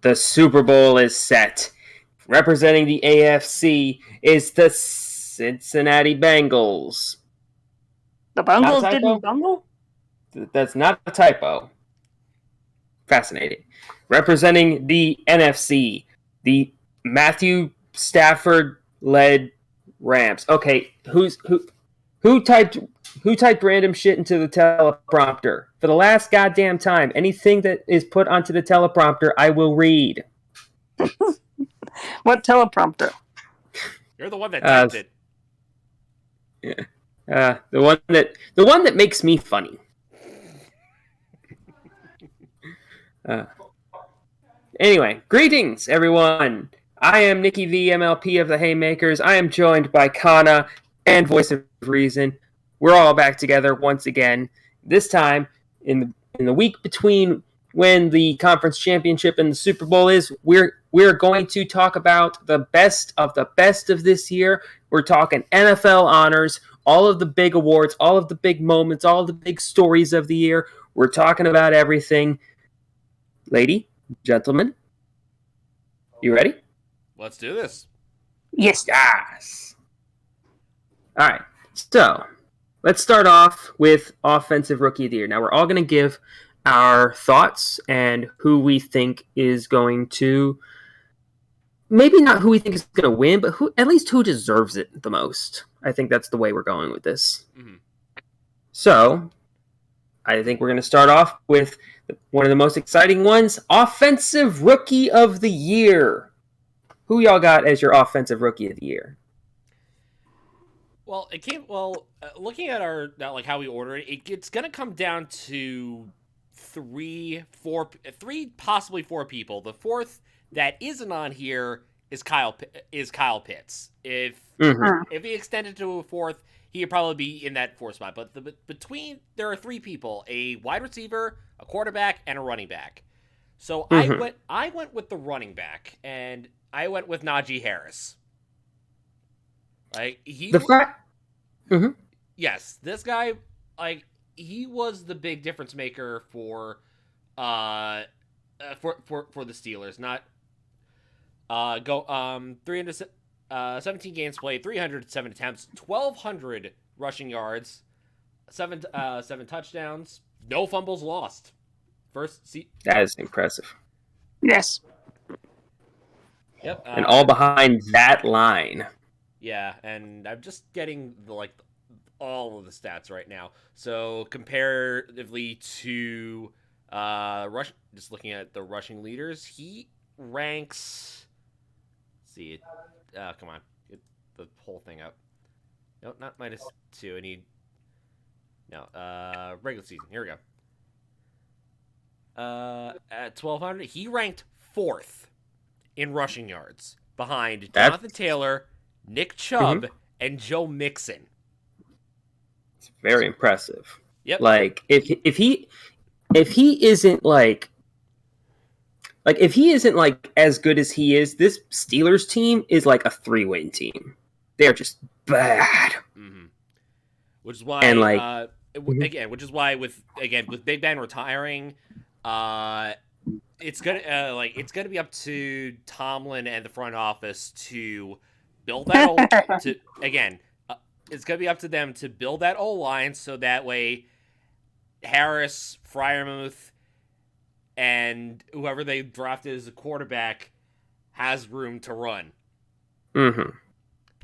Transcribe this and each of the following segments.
The Super Bowl is set. Representing the AFC is the Cincinnati Bengals. The Bengals didn't bungle? That's not a typo. Fascinating. Representing the NFC, the Matthew Stafford-led Rams. Okay, who typed random shit into the teleprompter? For the last goddamn time, anything that is put onto the teleprompter, I will read. What teleprompter? You're the one that typed it. Yeah. The one that makes me funny. Anyway, greetings, everyone. I am Nikki V, MLP of the Haymakers. I am joined by Kana and Voice of Reason. We're all back together once again. This time, in the week between when the conference championship and the Super Bowl is, we're going to talk about the best of this year. We're talking NFL honors, all of the big awards, all of the big moments, all of the big stories of the year. We're talking about everything. Lady, gentlemen, you ready? Let's do this. Yes. Yes. All right. So, let's start off with Offensive Rookie of the Year. Now, we're all going to give our thoughts and who we think is going to, maybe not who we think is going to win, but at least who deserves it the most. I think that's the way we're going with this. Mm-hmm. So, I think we're going to start off with one of the most exciting ones, Offensive Rookie of the Year. Who y'all got as your Offensive Rookie of the Year? Well, looking at our how we order it, it's going to come down to three, possibly four people. The fourth that isn't on here is Kyle Pitts. If he extended to a fourth, he would probably be in that fourth spot. But there are three people: a wide receiver, a quarterback, and a running back. So I went with the running back, and I went with Najee Harris. Yes, this guy, he was the big difference maker for the Steelers. Not 317 games played, 307 attempts, 1,200 rushing yards, seven touchdowns, no fumbles lost. That is impressive. Yes. Yep. And all behind that line. Yeah, and I'm just getting all of the stats right now. So comparatively to just looking at the rushing leaders, he ranks. Let's see it. Come on, get the whole thing up. No, not -2. I need regular season. Here we go. At 1,200, he ranked 4th in rushing yards behind Jonathan Taylor, Nick Chubb, and Joe Mixon. It's very impressive. Yep. If he isn't if he isn't as good as he is, this Steelers team is like a 3-win team. They're just bad. Mm-hmm. Which is why which is why with Big Ben retiring, it's gonna be up to Tomlin and the front office to build that it's gonna be up to them to build that O-line so that way Harris, Freiermuth, and whoever they drafted as a quarterback has room to run. Mm-hmm.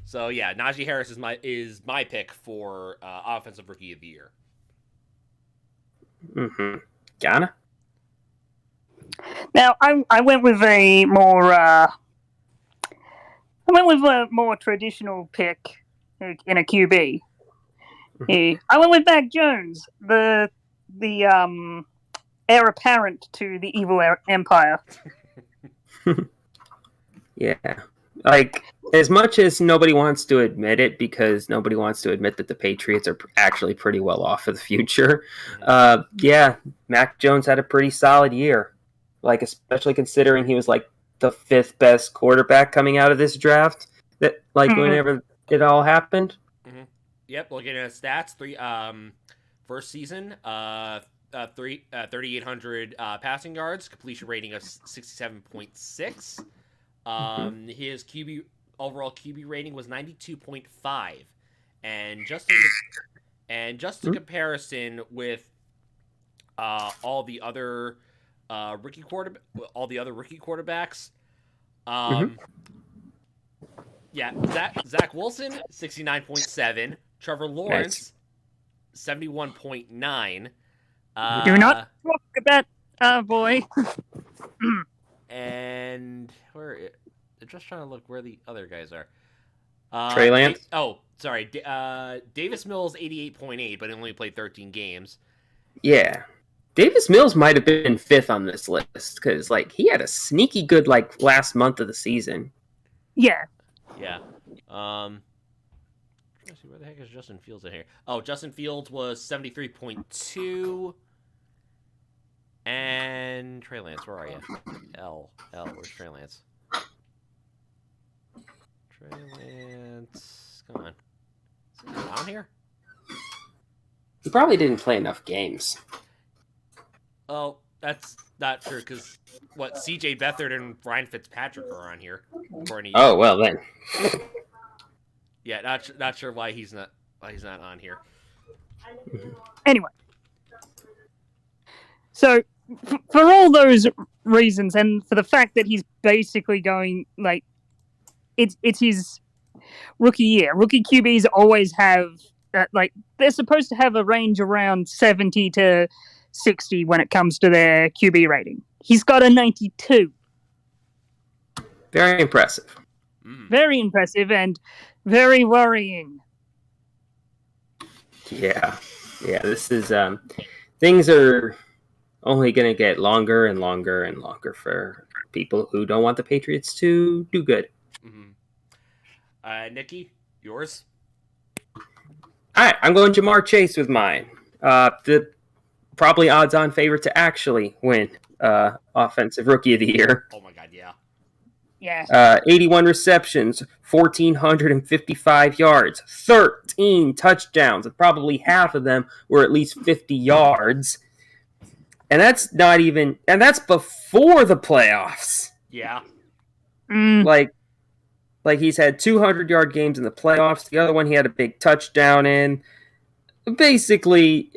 So yeah, Najee Harris is my pick for Offensive Rookie of the Year. Mm-hmm. Ghana? Now I went with a more traditional pick in a QB. Mm-hmm. I went with Mac Jones, the heir apparent to the evil empire. Yeah. As much as nobody wants to admit it, because nobody wants to admit that the Patriots are actually pretty well off for the future, Mac Jones had a pretty solid year. Especially considering he was the 5th best quarterback coming out of this draft. Whenever it all happened. Mm-hmm. Yep, looking at his stats, first season, 3,800 passing yards, completion rating of 67.6. His overall QB rating was 92.5, and just in comparison with all the other rookie quarterbacks. Yeah, Zach Wilson 69.7, Trevor Lawrence 71.9. Do not talk about boy. And I'm just trying to look where the other guys are. Trey Lance. Davis Mills 88.8, but he only played 13 games. Yeah, Davis Mills might have been 5th on this list because he had a sneaky good last month of the season. Yeah. Yeah. Let's see, where the heck is Justin Fields in here? Oh, Justin Fields was 73.2. And Trey Lance, where are you? Where's Trey Lance? Trey Lance, come on. Is he down here? He probably didn't play enough games. Oh, that's not true, because C.J. Beathard and Ryan Fitzpatrick are on here. Oh, well then. Yeah, not sure why he's not on here. Anyway, so for all those reasons, and for the fact that he's basically going it's his rookie year. Rookie QBs always have they're supposed to have a range around 70 to 60 when it comes to their QB rating. He's got a 92. Very impressive. Very impressive and very worrying. Yeah. This is things are only going to get longer and longer and longer for people who don't want the Patriots to do good. Nikki, yours? All right, I'm going Jamar Chase with mine. The probably odds-on favorite to actually win Offensive Rookie of the Year. Oh my God, yeah. Yeah. 81 receptions, 1,455 yards, 13 touchdowns, and probably half of them were at least 50 yards. And that's before the playoffs. Yeah. Like he's had 200-yard games in the playoffs. The other one he had a big touchdown in. Basically,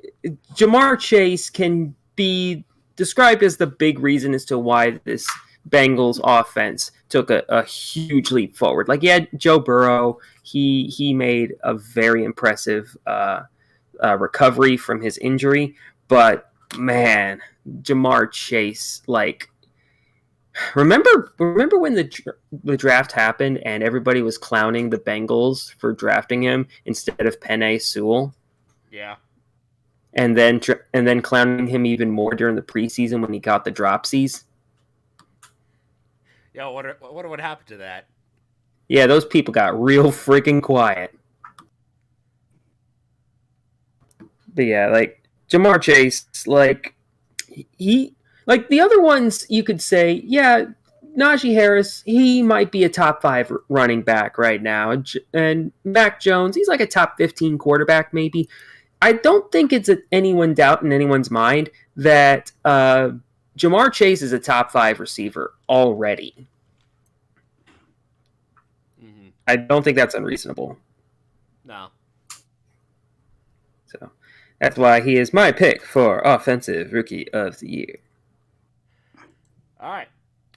Jamar Chase can be described as the big reason as to why this Bengals offense took a huge leap forward. He had Joe Burrow. He made a very impressive recovery from his injury. But, man, Jamar Chase, remember when the draft happened and everybody was clowning the Bengals for drafting him instead of Penei Sewell? Yeah. And then clowning him even more during the preseason when he got the dropsies? Yeah, what happened to that? Yeah, those people got real freaking quiet. But yeah, Jamar Chase, he the other ones you could say, yeah, Najee Harris, he might be a top 5 running back right now. And Mac Jones, he's a top 15 quarterback maybe. I don't think it's anyone doubt in anyone's mind that Jamar Chase is a top 5 receiver already. I don't think that's unreasonable. No. So that's why he is my pick for Offensive Rookie of the Year. All right.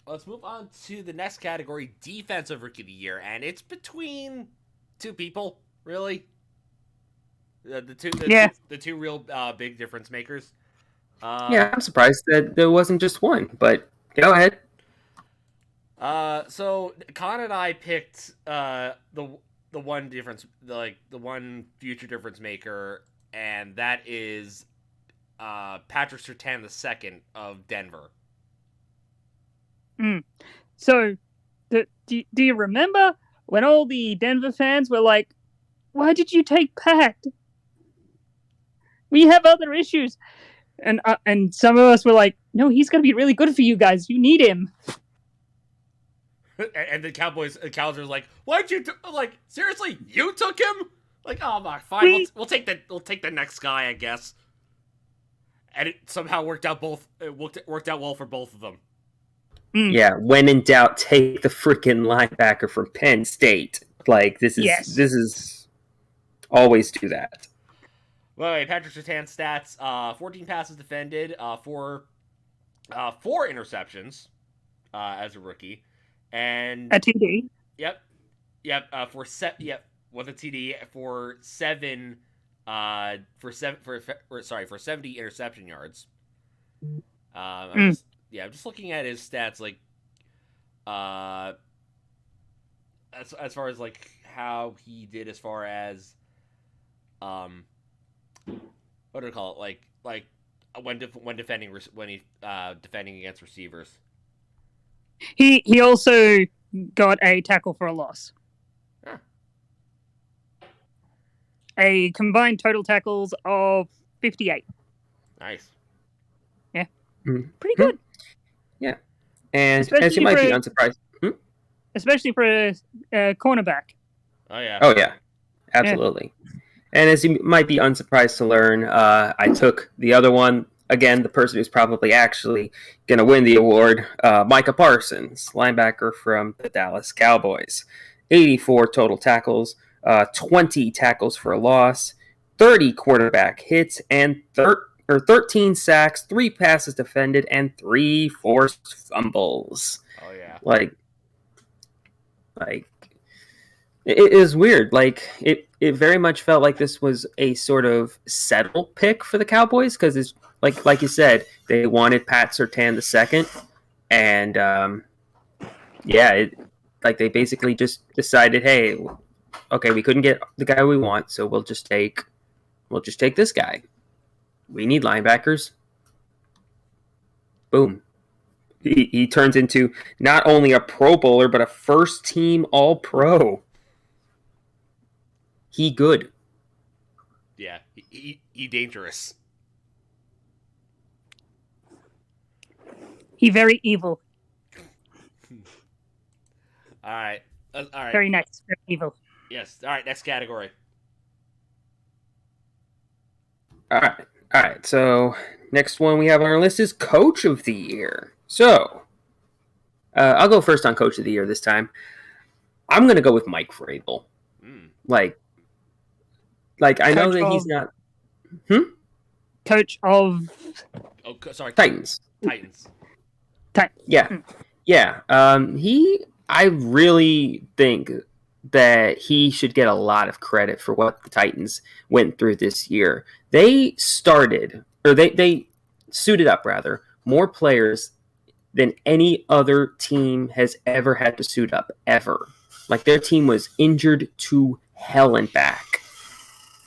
Let's move on to the next category, Defensive Rookie of the Year. And it's between two people, really. The two real big difference makers. Yeah, I'm surprised that there wasn't just one, but go ahead. So Con and I picked the one difference, the one future difference maker, and that is Patrick Surtain II of Denver. So, do you remember when all the Denver fans were like, "Why did you take Pat? We have other issues," and some of us were like, "No, he's going to be really good for you guys. You need him." And the Cowboys are like, "Why'd you seriously? You took him?" Oh my, fine. We'll take the next guy, I guess. And it somehow worked out well for both of them. Yeah, when in doubt, take the freaking linebacker from Penn State. Like, this is always do that. Well, Patrick Surtain's stats: 14 passes defended, four interceptions as a rookie, and a TD. Yep. With a TD for 70 interception yards. I'm just looking at his stats, like, as far as like how he did as far as what do I call it, like when defending against receivers. He also got a tackle for a loss. Huh. A combined total tackles of 58. Nice. Yeah. Mm-hmm. Pretty good. Yeah. And especially as you might be unsurprised. Especially for a cornerback. Oh, yeah. Oh, yeah. Absolutely. Yeah. And as you might be unsurprised to learn, I took the other one. Again, the person who's probably actually going to win the award, Micah Parsons, linebacker from the Dallas Cowboys. 84 total tackles, 20 tackles for a loss, 30 quarterback hits, and 13 sacks, 3 passes defended, and 3 forced fumbles. Oh, yeah. Like it is weird. Like, it very much felt like this was a sort of settle pick for the Cowboys, because it's like you said, they wanted Pat Surtain II, and they basically just decided, hey, okay, we couldn't get the guy we want, so we'll just take this guy. We need linebackers. Boom. He turns into not only a Pro Bowler, but a first-team All-Pro. He good. Yeah, he dangerous. He very evil. All right. Very nice. Very evil. Yes. All right. Next category. All right. So next one we have on our list is Coach of the Year. So I'll go first on Coach of the Year this time. I'm going to go with Mike Vrabel. Like I know that he's not. Coach of. Oh, sorry. Titans. Yeah. Yeah. I really think that he should get a lot of credit for what the Titans went through this year. They suited up more players than any other team has ever had to suit up, ever. Like, their team was injured to hell and back.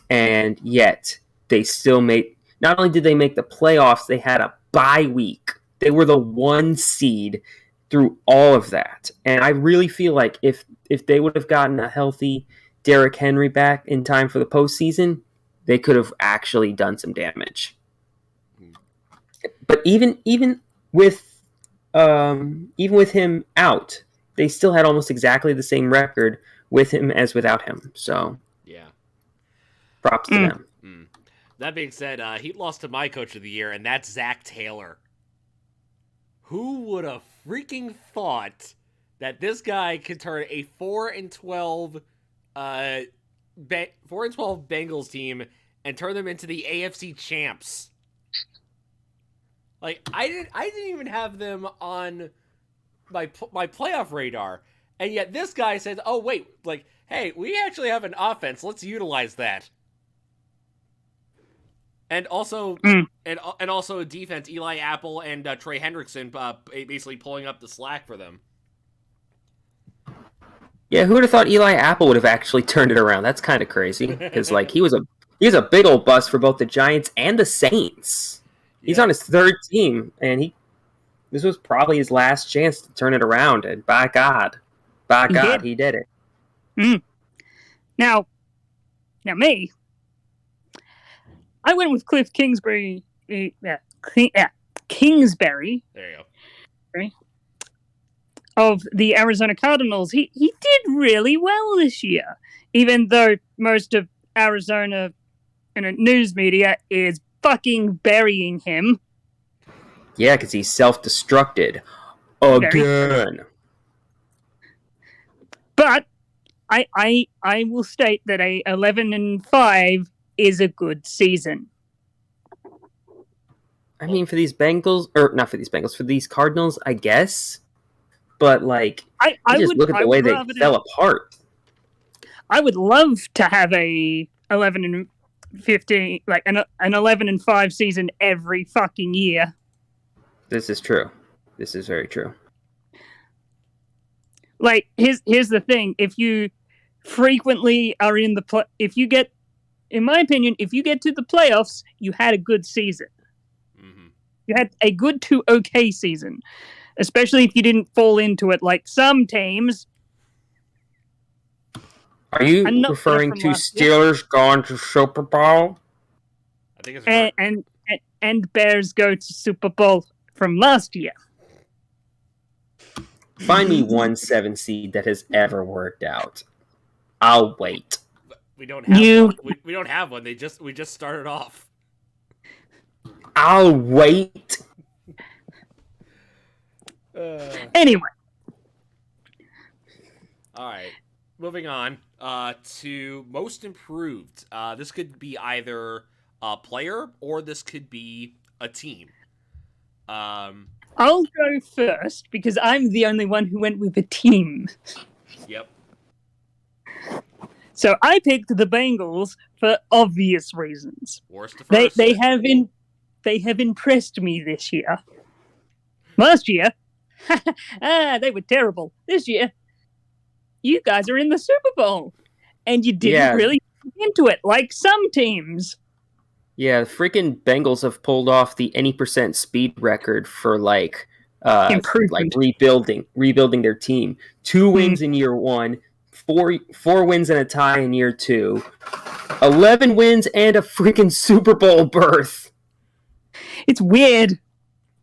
And yet, they still not only did they make the playoffs, they had a bye week. They were the 1 seed through all of that. And I really feel like if they would have gotten a healthy Derrick Henry back in time for the postseason, they could have actually done some damage. But even with him out, they still had almost exactly the same record with him as without him. So yeah, props to them. That being said, he lost to my Coach of the Year, and that's Zach Taylor. Who would have freaking thought that this guy could turn a 4-12 Bengals team and turn them into the AFC champs? Like, I didn't even have them on my playoff radar, and yet this guy says, "Oh wait, like, hey, we actually have an offense. Let's utilize that." And also, and also a defense, Eli Apple and Trey Hendrickson basically pulling up the slack for them. Yeah, who would have thought Eli Apple would have actually turned it around? That's kind of crazy, because like he was a big old bust for both the Giants and the Saints. He's on his 3rd team, and this was probably his last chance to turn it around. And by God, he did it. Now me. I went with Cliff Kingsbury. Kingsbury. There you go. Of the Arizona Cardinals. He did really well this year, even though most of Arizona news media is fucking burying him. Yeah, because he's self-destructed. Again. But I will state that a 11-5 is a good season. I mean, for these Bengals, or not for these Bengals, for these Cardinals, I guess. But, like, look at the way they fell apart. I would love to have a 11-15, like an 11-5 season every fucking year. This is true. This is very true. Like, here's the thing: if you frequently are in the if you get, in my opinion, if you get to the playoffs, you had a good season. Mm-hmm. You had a good to okay season, especially if you didn't fall into it like some teams. Are you referring to Steelers going to Super Bowl? I think it's and Bears go to Super Bowl from last year. Find me one 7 seed that has ever worked out. I'll wait. We don't have one. We don't have one. We just started off. I'll wait. Anyway. All right. Moving on to most improved. This could be either a player or this could be a team. I'll go first because I'm the only one who went with a team. Yep. So I picked the Bengals for obvious reasons. Worst to first. They have impressed me this year. Last year, they were terrible. This year, you guys are in the Super Bowl, and you didn't really get into it like some teams. Yeah, the freaking Bengals have pulled off the any % speed record for like rebuilding their team. 2 wins in year 1, four wins and a tie in year 2, 11 wins and a freaking Super Bowl berth. It's weird.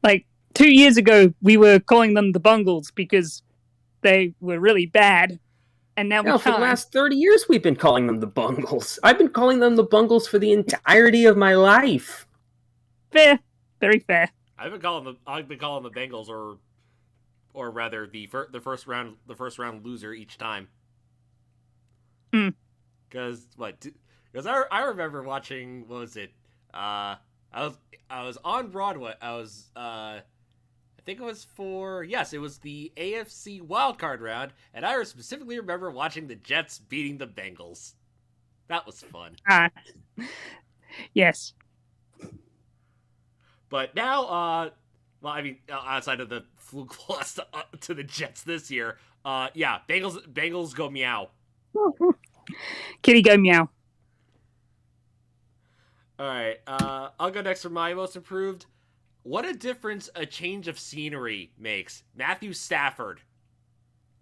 Like 2 years ago, we were calling them the Bungles because they were really bad. And now for the last 30 years, we've been calling them the Bungles. I've been calling them the Bungles for the entirety of my life. Fair, very fair. I've been calling the Bengals, or rather the first round loser each time. Because I remember watching, what was it? I was on Broadway. I think it was it was the AFC wildcard round, and I specifically remember watching the Jets beating the Bengals. That was fun. Yes. But now, outside of the fluke loss to the Jets this year, Bengals go meow. Kitty go meow. All right, I'll go next for my most improved. What a difference a change of scenery makes. Matthew Stafford.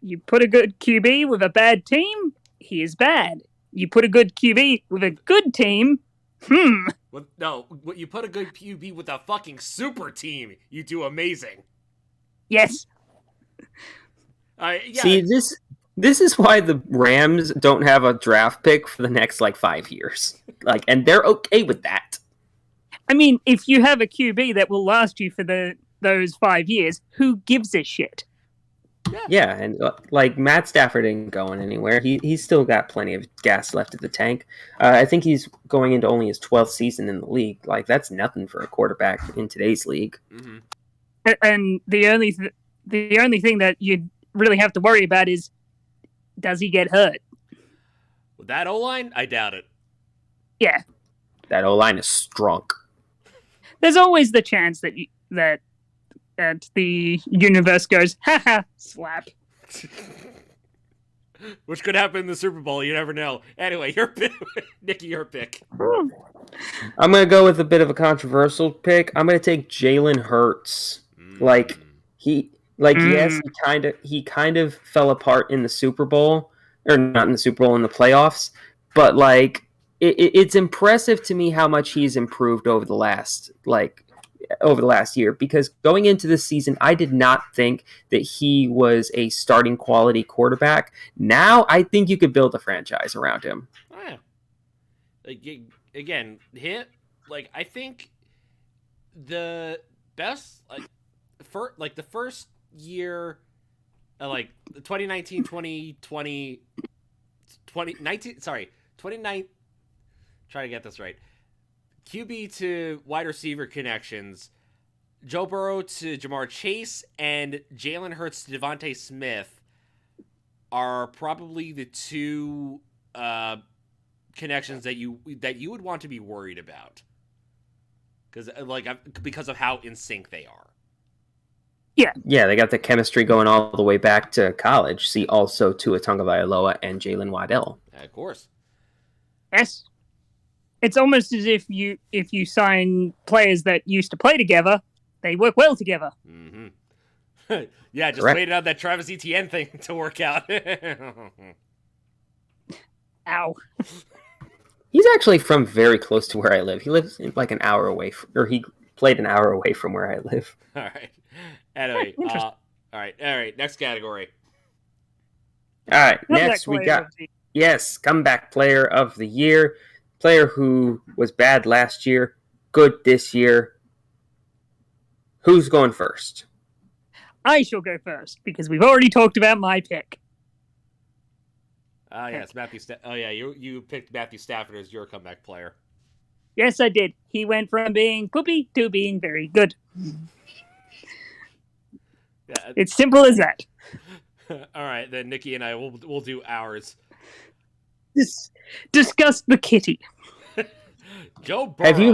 You put a good QB with a bad team, he is bad. You put a good QB with a good team, you put a good QB with a fucking super team, you do amazing. Yes. See, this is why the Rams don't have a draft pick for the next 5 years. And they're okay with that. I mean, if you have a QB that will last you for those 5 years, who gives a shit? Yeah, and Matt Stafford ain't going anywhere. He's still got plenty of gas left in the tank. I think he's going into only his 12th season in the league. That's nothing for a quarterback in today's league. Mm-hmm. And the only thing that you really have to worry about is, does he get hurt? With that O-line, I doubt it. Yeah. That O-line is strong. There's always the chance that the universe goes, haha, slap. Which could happen in the Super Bowl, you never know. Anyway, your pick. Nikki, your pick. I'm going to go with a bit of a controversial pick. I'm going to take Jalen Hurts. Yes, he kind of fell apart in the Super Bowl, or not in the Super Bowl, in the playoffs, but it's impressive to me how much he's improved over the last year, because going into this season, I did not think that he was a starting quality quarterback. Now I think you could build a franchise around him. Again, I think the best the first year, the 2019, 2020, 2019. Sorry, 29. Try to get this right. QB to wide receiver connections. Joe Burrow to Jamar Chase and Jalen Hurts to Devontae Smith are probably the two connections that you would want to be worried about, because of how in sync they are. Yeah, they got the chemistry going all the way back to college. See also Tua Tagovailoa and Jalen Waddell. Of course. Yes. It's almost as if you sign players that used to play together, they work well together. Mm-hmm. Yeah, just waited on that Travis Etienne thing to work out. Ow. He's actually from very close to where I live. He lives like an hour away, he played an hour away from where I live. All right. Anyway, all right. Next category. All right, next we got comeback player of the year, player who was bad last year, good this year. Who's going first? I shall go first because we've already talked about my pick. Yes, Matthew. You picked Matthew Stafford as your comeback player. Yes, I did. He went from being poopy to being very good. Yeah. It's simple as that. All right, then Nikki and I will do ours. Discuss the kitty. Joe Burrow. Have you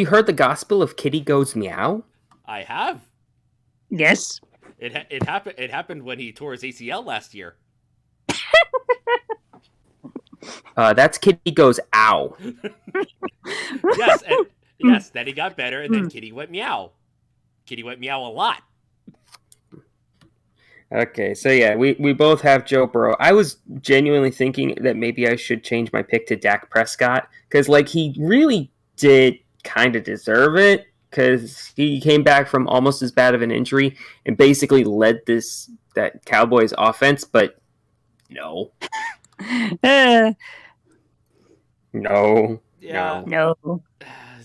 heard the gospel of Kitty Goes Meow? I have. Yes. It happened when he tore his ACL last year. That's Kitty Goes Ow. Yes, then he got better, and then Kitty went meow. Kitty went meow a lot. Okay, so yeah, we both have Joe Burrow. I was genuinely thinking that maybe I should change my pick to Dak Prescott, because he really did kind of deserve it, because he came back from almost as bad of an injury and basically led that Cowboys offense, but no. No. Yeah. No.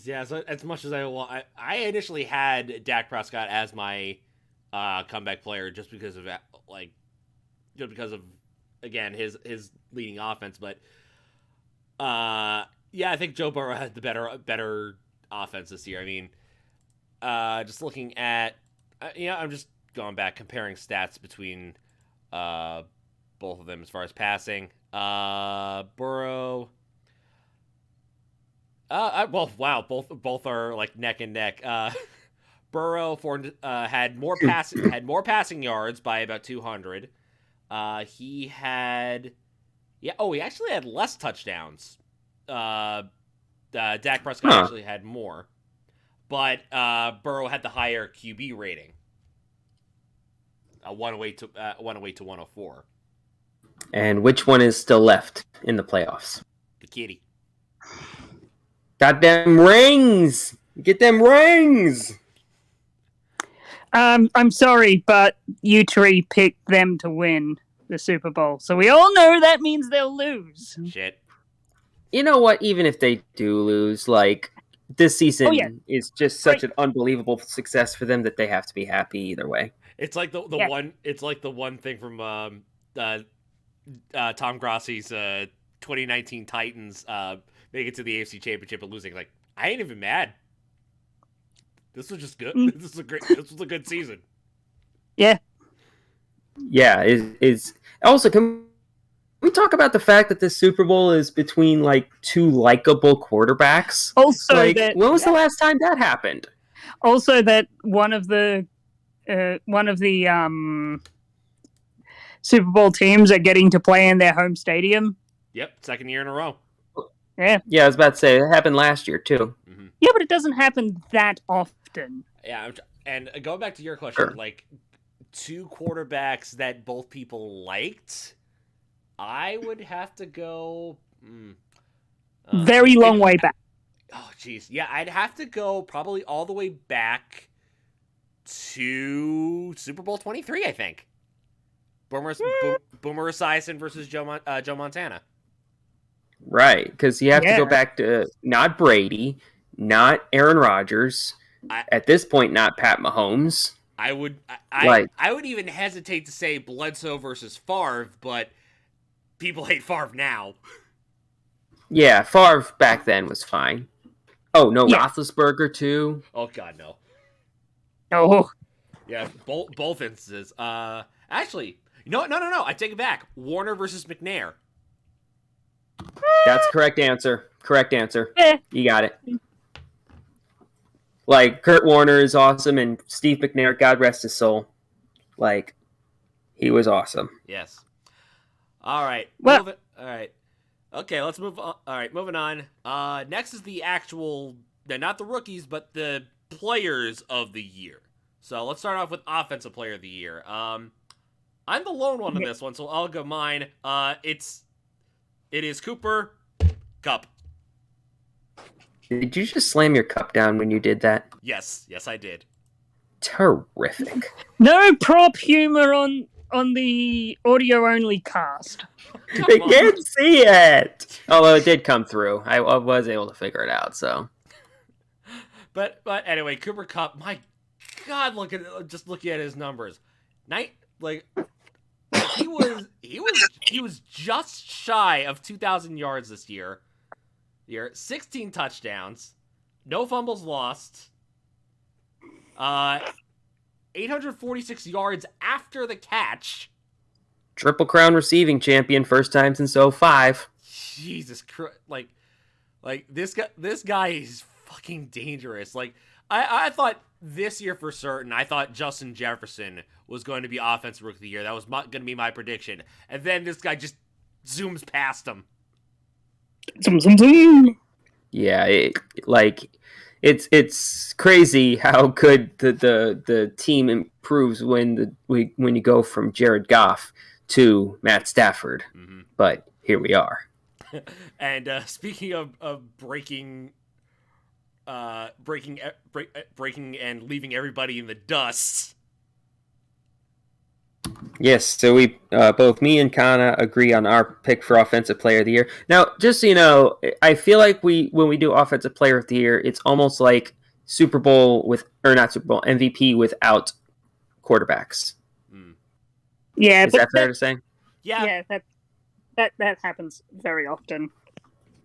Yeah, so as much as I initially had Dak Prescott as my comeback player just because of again his leading offense, but I think Joe Burrow had the better offense this year. I mean, just looking at I'm just going back comparing stats between both of them as far as passing. Burrow. Both are like neck and neck. Burrow had more passing yards by about 200. He actually had less touchdowns. Dak Prescott actually had more, but Burrow had the higher QB rating. 108 to 104. And which one is still left in the playoffs? The kitty. Got them rings. Get them rings. I'm sorry, but you three picked them to win the Super Bowl, so we all know that means they'll lose. Shit. You know what? Even if they do lose, this season is just such an unbelievable success for them that they have to be happy either way. It's like the one. It's like the one thing from Tom Grossi's 2019 Titans making it to the AFC Championship and losing. I ain't even mad. This was just good. This was a good season. Yeah. Yeah. Is also, can we talk about the fact that this Super Bowl is between two likable quarterbacks? Also, when was the last time that happened? Also, that one of the Super Bowl teams are getting to play in their home stadium. Yep, second year in a row. Yeah. Yeah, I was about to say it happened last year too. Mm-hmm. Yeah, but it doesn't happen that often. Yeah, and going back to your question, Sure. Two quarterbacks that both people liked, I would have to go very long way back. Oh, jeez. Yeah, I'd have to go probably all the way back to Super Bowl 23, I think. Boomer Esiason versus Joe Montana. Right, because you have to go back to not Brady, not Aaron Rodgers. At this point, not Pat Mahomes. I would even hesitate to say Bledsoe versus Favre, but people hate Favre now. Yeah, Favre back then was fine. Oh, no, yeah. Roethlisberger, too. Oh, God, no. Oh. Yeah, both instances. Actually, no, I take it back. Warner versus McNair. That's correct answer. You got it. Like, Kurt Warner is awesome, and Steve McNair, God rest his soul. Like, he was awesome. Yes. All right. Well, all right. Okay, let's move on. All right, moving on. Next is the actual, not the rookies, but the players of the year. So let's start off with Offensive Player of the Year. I'm the lone one in this one, so I'll go mine. It is Cooper Kupp. Did you just slam your cup down when you did that? Yes, I did. Terrific. No prop humor on the audio-only cast. They can't see it. Although it did come through. I was able to figure it out, so. But anyway, Cooper Kupp, my God, just looking at his numbers. He was just shy of 2,000 yards this year. 16 touchdowns, no fumbles lost, 846 yards after the catch. Triple Crown receiving champion, first time since 2005. Jesus Christ! Like this guy is fucking dangerous. Like I thought this year for certain. I thought Justin Jefferson was going to be Offensive Rookie of the Year. That was going to be my prediction, and then this guy just zooms past him. Zoom, zoom, zoom. Yeah, it's crazy how good the team improves when you go from Jared Goff to Matt Stafford. Mm-hmm. But here we are. And speaking of breaking and leaving everybody in the dust. Yes, so we both me and Kana agree on our pick for Offensive Player of the Year. Now, just so you know, I feel like when we do Offensive Player of the Year, it's almost like MVP without quarterbacks. Yeah, is that fair to say? Yeah, that happens very often.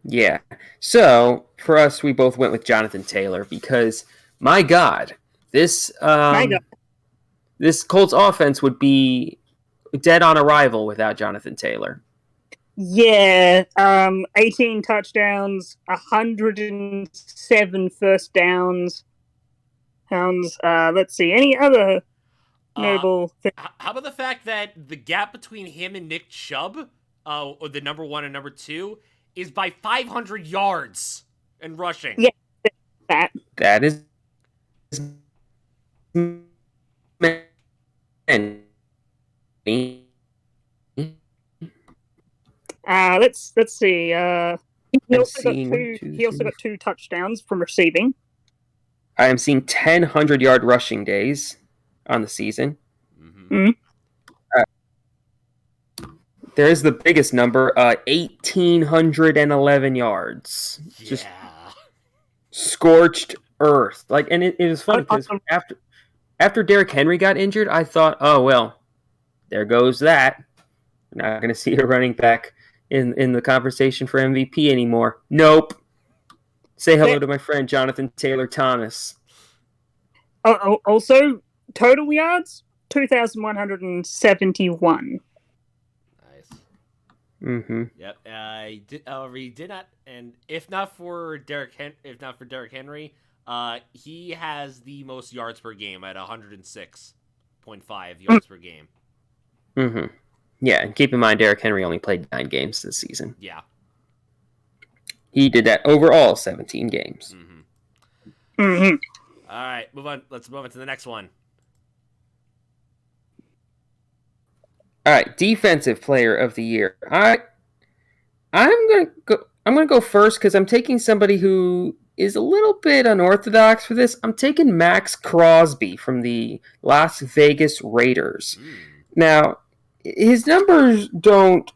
Yeah. So for us, we both went with Jonathan Taylor because, my God, this Colts offense would be dead on arrival without Jonathan Taylor. Yeah, 18 touchdowns, 107 first downs. Let's see, any other notable thing? How about the fact that the gap between him and Nick Chubb, the number 1 and number 2, is by 500 yards in rushing? Yeah, that is. Let's see. He also got 2 touchdowns from receiving. I am seeing 10 100-yard rushing days on the season. Mm-hmm. There's the biggest number, 1,811 yards. Yeah. Just scorched earth. And it was funny because after Derrick Henry got injured, I thought, oh, well, there goes that. We're not going to see a running back in the conversation for MVP anymore. Nope. Say hello to my friend Jonathan Taylor Thomas. Also, total yards, 2,171. Nice. Mm-hmm. Yep. He did not, and if not for Derrick Henry, he has the most yards per game at 106.5 yards per game. Mm-hmm. Yeah, and keep in mind, Derrick Henry only played 9 games this season. Yeah. He did that overall 17 games. Mm-hmm. Mm-hmm. All right, move on. Let's move on to the next one. All right, Defensive Player of the Year. I'm gonna go first because I'm taking somebody who is a little bit unorthodox for this. I'm taking Max Crosby from the Las Vegas Raiders. Now, his numbers don't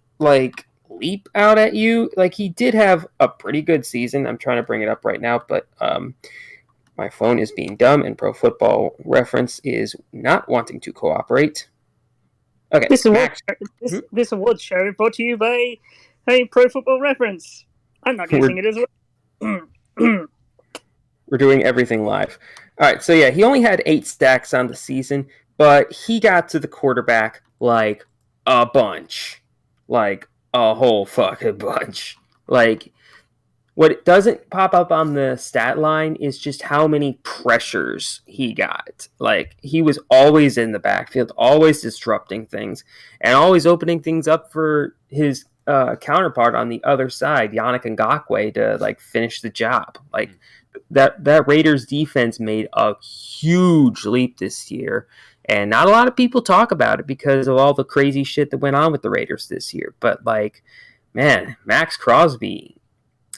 leap out at you. Like, he did have a pretty good season. I'm trying to bring it up right now, but my phone is being dumb, and Pro Football Reference is not wanting to cooperate. Okay, This Max. this awards show brought to you by Pro Football Reference. I'm not using it as well. We're doing everything live. All right, so yeah, he only had 8 sacks on the season, but he got to the quarterback like a bunch. Like a whole fucking bunch. Like, what it doesn't pop up on the stat line is just how many pressures he got. Like, he was always in the backfield, always disrupting things, and always opening things up for his counterpart on the other side, Yannick Ngakoue, to like finish the job. Like, that Raiders defense made a huge leap this year, and not a lot of people talk about it because of all the crazy shit that went on with the Raiders this year. But like, man, Max Crosby,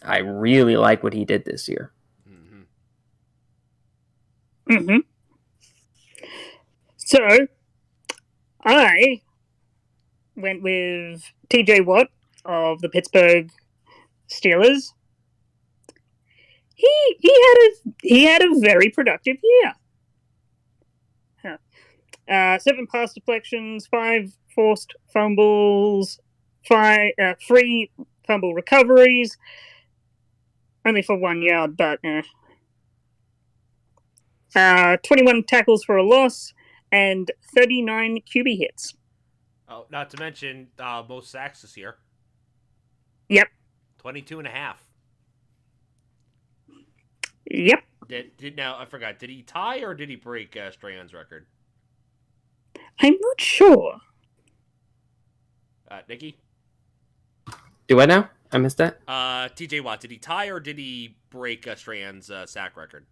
I really like what he did this year. So, I went with TJ Watt of the Pittsburgh Steelers. He had a very productive year. 7 pass deflections, 5 forced fumbles, 3 fumble recoveries, only for 1 yard, but 21 tackles for a loss and 39 QB hits. Oh, not to mention most sacks this year. Yep. 22 and a half. Yep. Now, I forgot. Did he tie or did he break Strahan's record? I'm not sure. Nikki? Do I know? I missed that. TJ Watt, did he tie or did he break Strahan's sack record?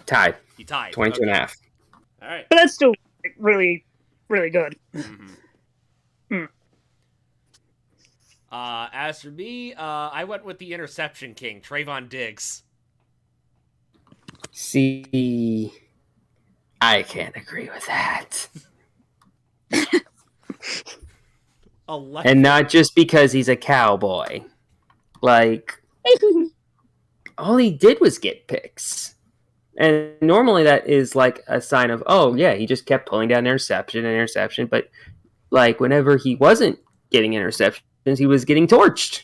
Tied. He tied. 22 and a half. All right. But that's still really, really good. As for me, I went with the interception king, Trayvon Diggs. See, I can't agree with that. And not just because he's a cowboy. Like, all he did was get picks. And normally that is like a sign of, oh, yeah, he just kept pulling down interception. But, like, whenever he wasn't getting interceptions, he was getting torched.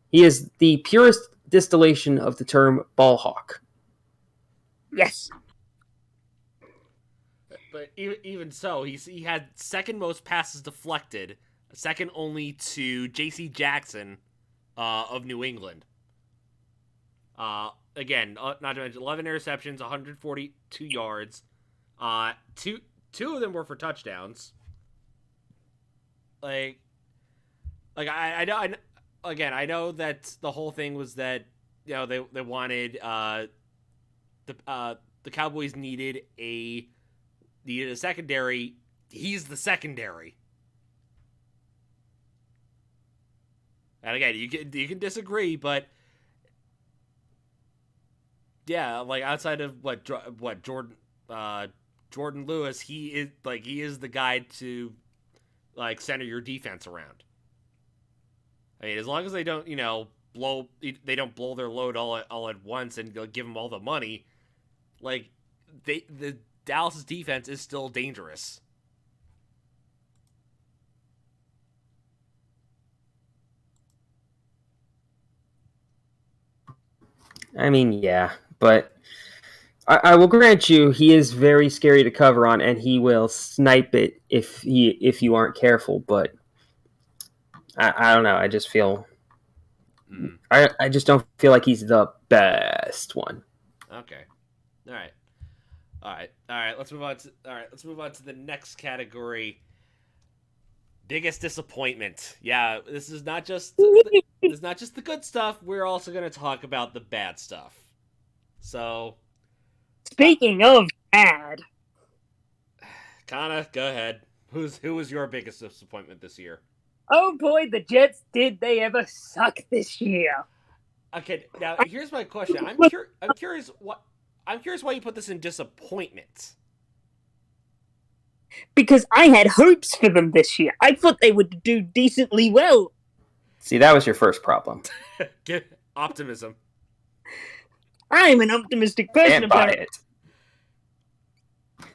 He is the purest distillation of the term ball hawk. Yes. But even so, he had second most passes deflected, second only to J.C. Jackson of New England. Again, not to mention 11 interceptions, 142 yards. Two of them were for touchdowns. I know that the whole thing was that, you know, they wanted the Cowboys needed a secondary. He's the secondary. And again, you can disagree, but yeah, like outside of what Jordan Lewis, he is the guy to like center your defense around. I mean, as long as they don't, blow their load all at once and give them all the money, like the Dallas defense is still dangerous. I mean, yeah, but I will grant you he is very scary to cover on, and he will snipe it if you aren't careful. But I don't know. I just feel I just don't feel like he's the best one. Okay. All right. Let's move on to the next category. Biggest disappointment. Yeah, this is not just the good stuff. We're also going to talk about the bad stuff. So, speaking of bad, Kana, go ahead. Who was your biggest disappointment this year? Oh boy, the Jets, did they ever suck this year? Okay, now here's my question. I'm curious why you put this in disappointment. Because I had hopes for them this year. I thought they would do decently well. See, that was your first problem. Get optimism. I'm an optimistic person Can't buy about it.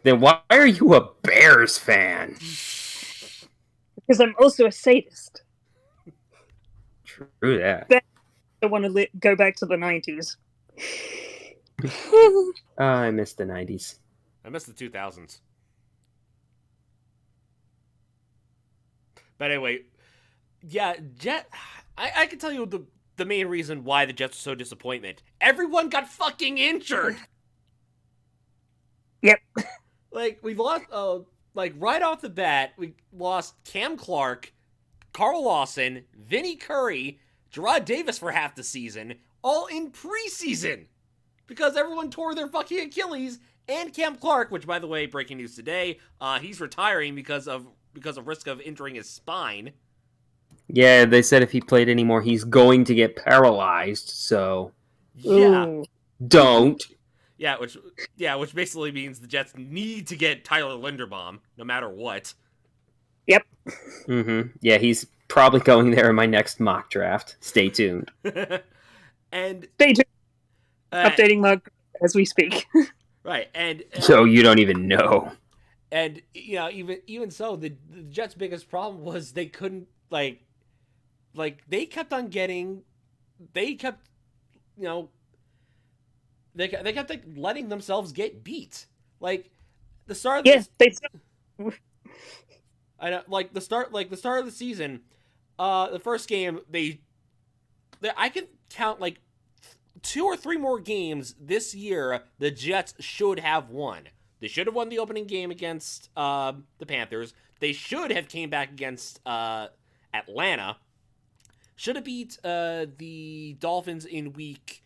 Then why are you a Bears fan? because I'm also a sadist. True that. I want to go back to the 90s. I miss the 90s. I miss the 2000s. But anyway, yeah, I can tell you the main reason why the Jets are so disappointment. Everyone got fucking injured. Yep. Like, we've lost, right off the bat, we lost Cam Clark, Carl Lawson, Vinnie Curry, Gerard Davis for half the season, all in preseason. Because everyone tore their fucking Achilles, and Cam Clark, which, by the way, breaking news today, he's retiring because of risk of injuring his spine. Yeah, they said if he played anymore, he's going to get paralyzed, so... Yeah. Ooh. Don't. Which basically means the Jets need to get Tyler Linderbaum, no matter what. Yep. Mm-hmm. Yeah, he's probably going there in my next mock draft. Stay tuned. And Stay tuned. Updating log as we speak. Right, and So you don't even know. And even so, the Jets' biggest problem was they couldn't they kept letting themselves get beat. Like the start of I know, like the start of the season, the first game I could count like 2 or 3 more games this year the Jets should have won. They should have won the opening game against the Panthers. They should have came back against Atlanta. Should have beat the Dolphins in week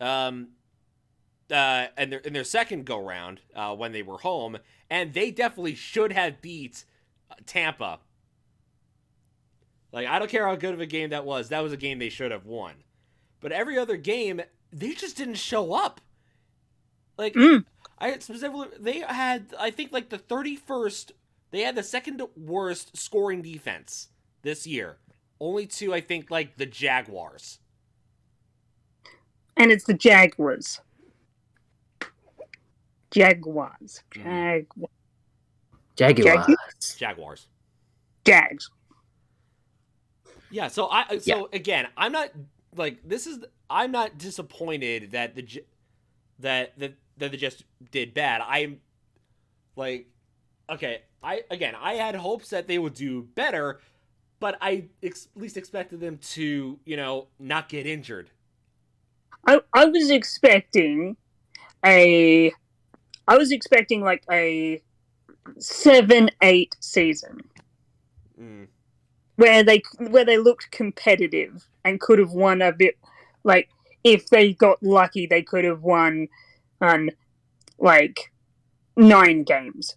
in their second go round when they were home, and they definitely should have beat Tampa. Like, I don't care how good of a game that was. That was a game they should have won. But every other game, they just didn't show up. Like, they had, I think, like the 31st, they had the second worst scoring defense this year. Only to, I think, like the Jaguars. And it's the Jaguars. Jaguars. Jaguars. Jags. Yeah, again, I'm not I'm not disappointed that the Jets did bad. I'm like, okay, I had hopes that they would do better, but I at least expected them to, not get injured. I was expecting like a 7-8 season. Where they looked competitive and could have won a bit. Like, if they got lucky, they could have won, 9 games.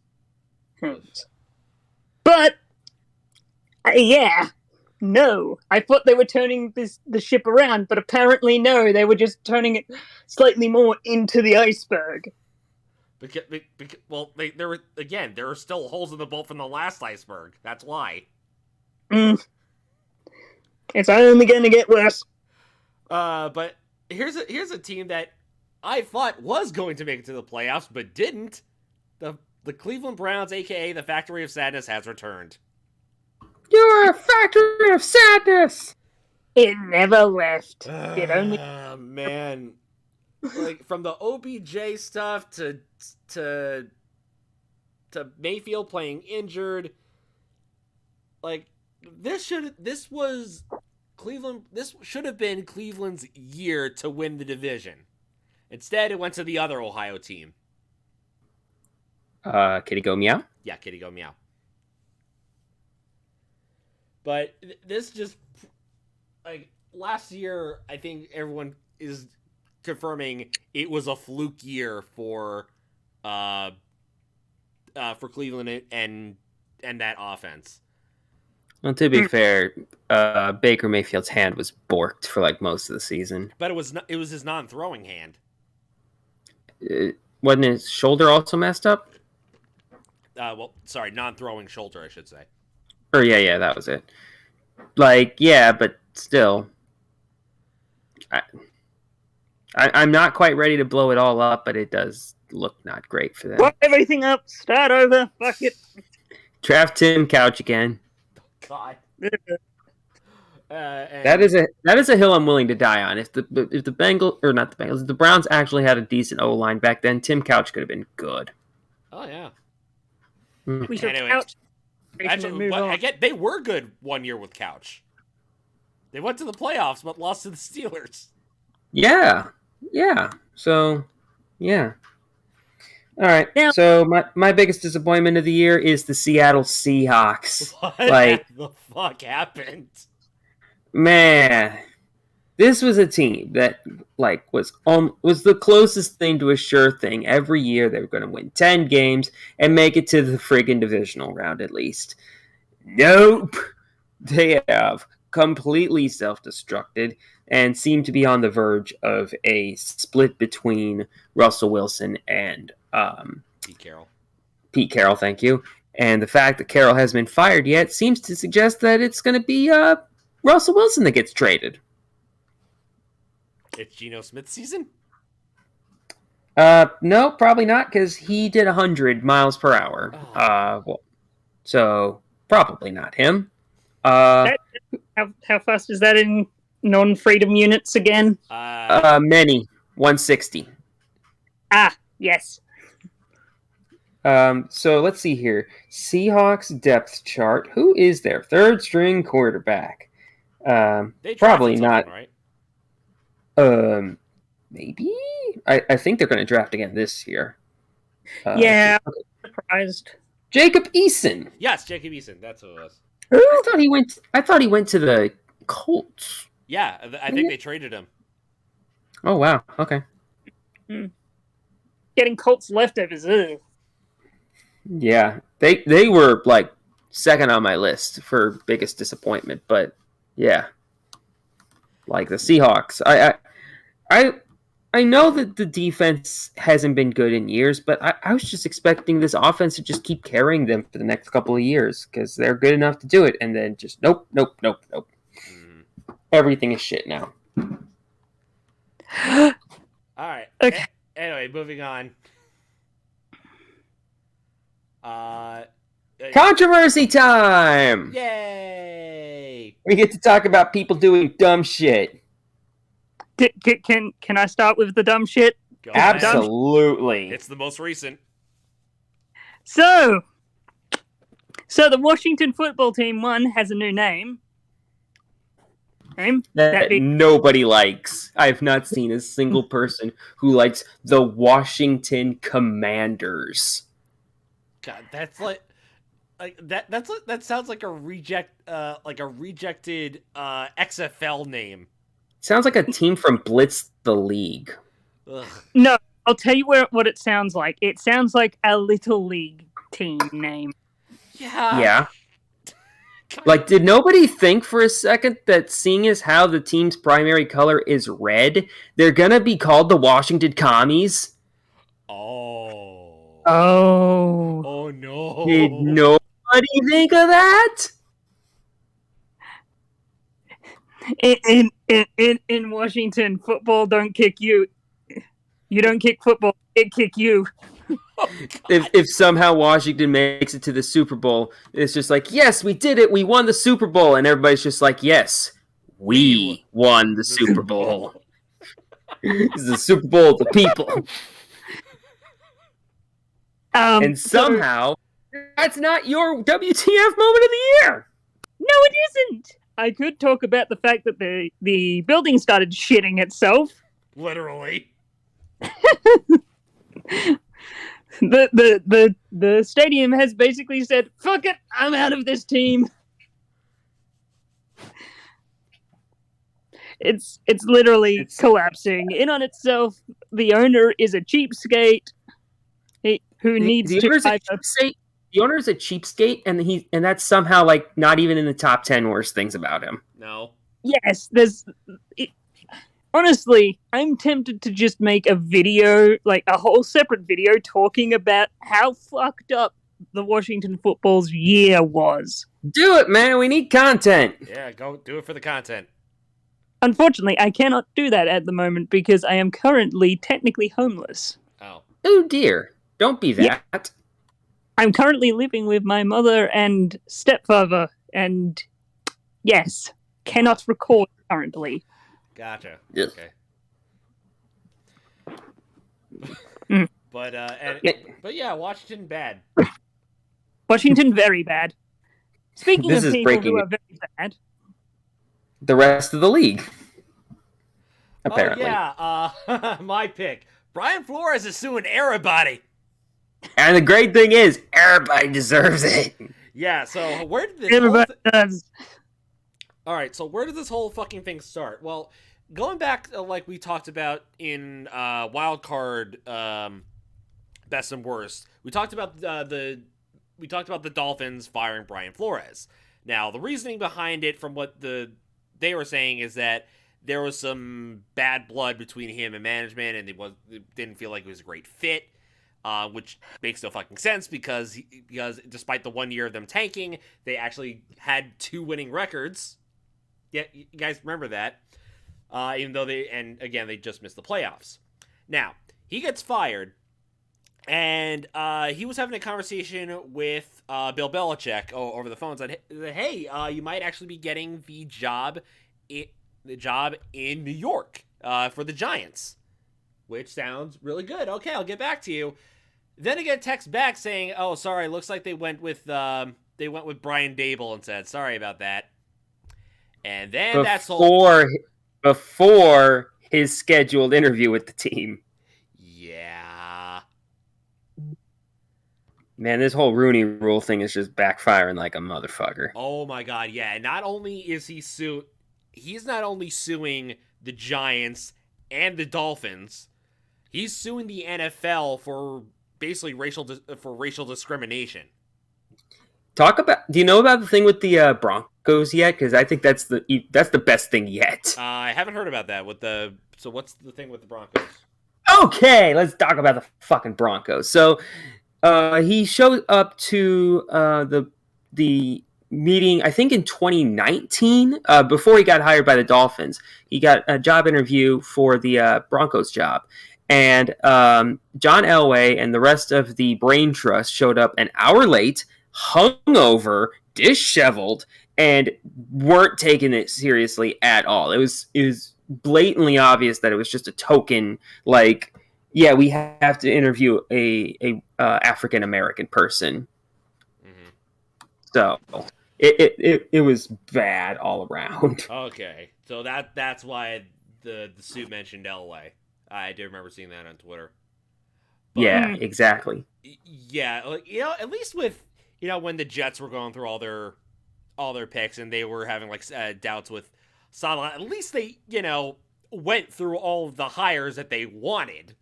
But no. I thought they were turning the ship around, but apparently no. They were just turning it slightly more into the iceberg. Well, there were still holes in the boat from the last iceberg. That's why. It's only going to get worse. But here's a team that I thought was going to make it to the playoffs, but didn't. The Cleveland Browns, aka the Factory of Sadness, has returned. You're a factory of sadness. It never left. It only. Man, like from the OBJ stuff to Mayfield playing injured, like. This should have been Cleveland's year to win the division. Instead, it went to the other Ohio team. Kitty go meow? Yeah, kitty go meow. But this just, like, last year, I think everyone is confirming it was a fluke year for Cleveland and that offense. Well, to be fair, Baker Mayfield's hand was borked for like most of the season. But it was his non-throwing hand. Wasn't his shoulder also messed up? Non-throwing shoulder, I should say. Or yeah, that was it. Like, yeah, but still, I'm not quite ready to blow it all up, but it does look not great for them. Blow everything up. Start over. Fuck it. Draft Tim Couch again. God. That is a hill I'm willing to die on. If the Bengals, or not the Bengals, if the Browns actually had a decent O line back then, Tim Couch could have been good. Oh yeah. We should Anyway, couch. actually, again, they were good one year with Couch. They went to the playoffs, but lost to the Steelers. Yeah. So, yeah. All right. Now, so my biggest disappointment of the year is the Seattle Seahawks. What the fuck happened? Man, this was a team that was the closest thing to a sure thing. Every year they were going to win 10 games and make it to the friggin' divisional round at least. Nope. They have completely self-destructed and seem to be on the verge of a split between Russell Wilson and Pete Carroll, thank you. And the fact that Carroll hasn't been fired yet seems to suggest that it's going to be Russell Wilson that gets traded. It's Geno Smith season? No, probably not, because he did 100 miles per hour. So probably not him. How fast is that in non-freedom units again? Many 160. Ah, yes. So let's see here. Seahawks depth chart. Who is their third string quarterback? Probably not. Right? Maybe. I think they're going to draft again this year. Yeah, I'm surprised. Jacob Eason. Yes, Jacob Eason. That's who it was. I thought he went to the Colts. Yeah, I think they traded him. Oh wow. Okay. Getting Colts leftovers. Ugh. Yeah, they were second on my list for biggest disappointment, but yeah, the Seahawks. I know that the defense hasn't been good in years, but I was just expecting this offense to just keep carrying them for the next couple of years because they're good enough to do it, and then just nope. Everything is shit now. All right. Okay. Anyway, moving on. Controversy time! Yay! We get to talk about people doing dumb shit. Can I start with the dumb shit? Go ahead. Absolutely. It's the most recent. So the Washington football team has a new name. That nobody likes. I have not seen a single person who likes the Washington Commanders. God, that's that sounds like a rejected XFL name. Sounds like a team from Blitz the League. Ugh. No, I'll tell you what it sounds like. It sounds like a Little League team name. Yeah. Did nobody think for a second that seeing as how the team's primary color is red, they're gonna be called the Washington Commies? Oh no. Did nobody think of that? In Washington, football don't kick you. You don't kick football, it kick you. Oh, if somehow Washington makes it to the Super Bowl, it's just like, yes, we did it. We won the Super Bowl. And everybody's just like, yes, we won the Super Bowl. This is the Super Bowl of the people. And somehow, that's not your WTF moment of the year. No, it isn't. I could talk about the fact that the building started shitting itself. Literally. The stadium has basically said, fuck it, I'm out of this team. It's literally collapsing in on itself. The owner is a cheapskate who needs to... The owner is a cheapskate, and that's somehow not even in the top 10 worst things about him. No. Yes, honestly, I'm tempted to just make a video, a whole separate video talking about how fucked up the Washington football's year was. Do it, man. We need content. Yeah, go do it for the content. Unfortunately, I cannot do that at the moment because I am currently technically homeless. Oh dear. Don't be that. Yeah. I'm currently living with my mother and stepfather, and yes, cannot record currently. Gotcha. Yes. Okay. Mm. But yeah, Washington bad. Washington very bad. Speaking This of is people breaking who it. are very bad, The rest of the league. Apparently. Oh yeah, my pick. Brian Flores is suing everybody. And the great thing is, everybody deserves it. Yeah, so where did this everybody does. All right, so where did this whole fucking thing start? Well, going back, like we talked about in Wild Card Best and Worst, we talked about the Dolphins firing Brian Flores. Now, the reasoning behind it, from what they were saying, is that there was some bad blood between him and management, and they didn't feel like it was a great fit. Which makes no fucking sense because despite the 1 year of them tanking, they actually had 2 winning records. Yeah, you guys remember that. Even though they just missed the playoffs. Now, he gets fired, and he was having a conversation with Bill Belichick over the phone. Said, "Hey, you might actually be getting the job in New York for the Giants," which sounds really good. Okay, I'll get back to you. Then I get a text back saying, "Oh, sorry, looks like they went with Brian Dable instead. Sorry about that." And then before his scheduled interview with the team. Yeah. Man, this whole Rooney Rule thing is just backfiring like a motherfucker. Oh my god, yeah. Not only is he's not only suing the Giants and the Dolphins, he's suing the NFL for basically racial discrimination. Do you know about the thing with the Broncos yet? Because I think that's the best thing yet. I haven't heard about that. So what's the thing with the Broncos? Okay, let's talk about the fucking Broncos. So he showed up to the meeting, I think in 2019, before he got hired by the Dolphins. He got a job interview for the Broncos job. And John Elway and the rest of the Brain Trust showed up an hour late, hungover, disheveled, and weren't taking it seriously at all. It was blatantly obvious that it was just a token, like, yeah, we have to interview a African American person. Mm-hmm. So it was bad all around. Okay, so that's why the suit mentioned Elway. I do remember seeing that on Twitter. But, yeah, exactly. Yeah, like, at least with when the Jets were going through all their picks and they were having like doubts with Salah, at least they went through all of the hires that they wanted.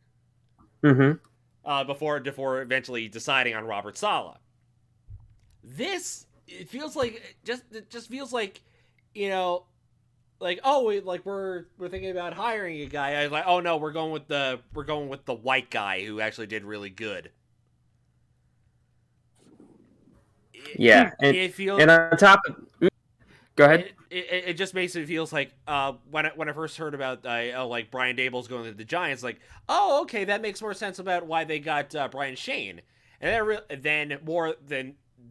Mm-hmm. Before eventually deciding on Robert Saleh. It feels like it just feels like like, oh, we're thinking about hiring a guy. I was like, oh no, we're going with the white guy who actually did really good. Yeah, it feels, and on top of, go ahead. It just makes it feels like when I first heard about like Brian Dable's going to the Giants, like, oh, okay, that makes more sense about why they got Brian Shane, and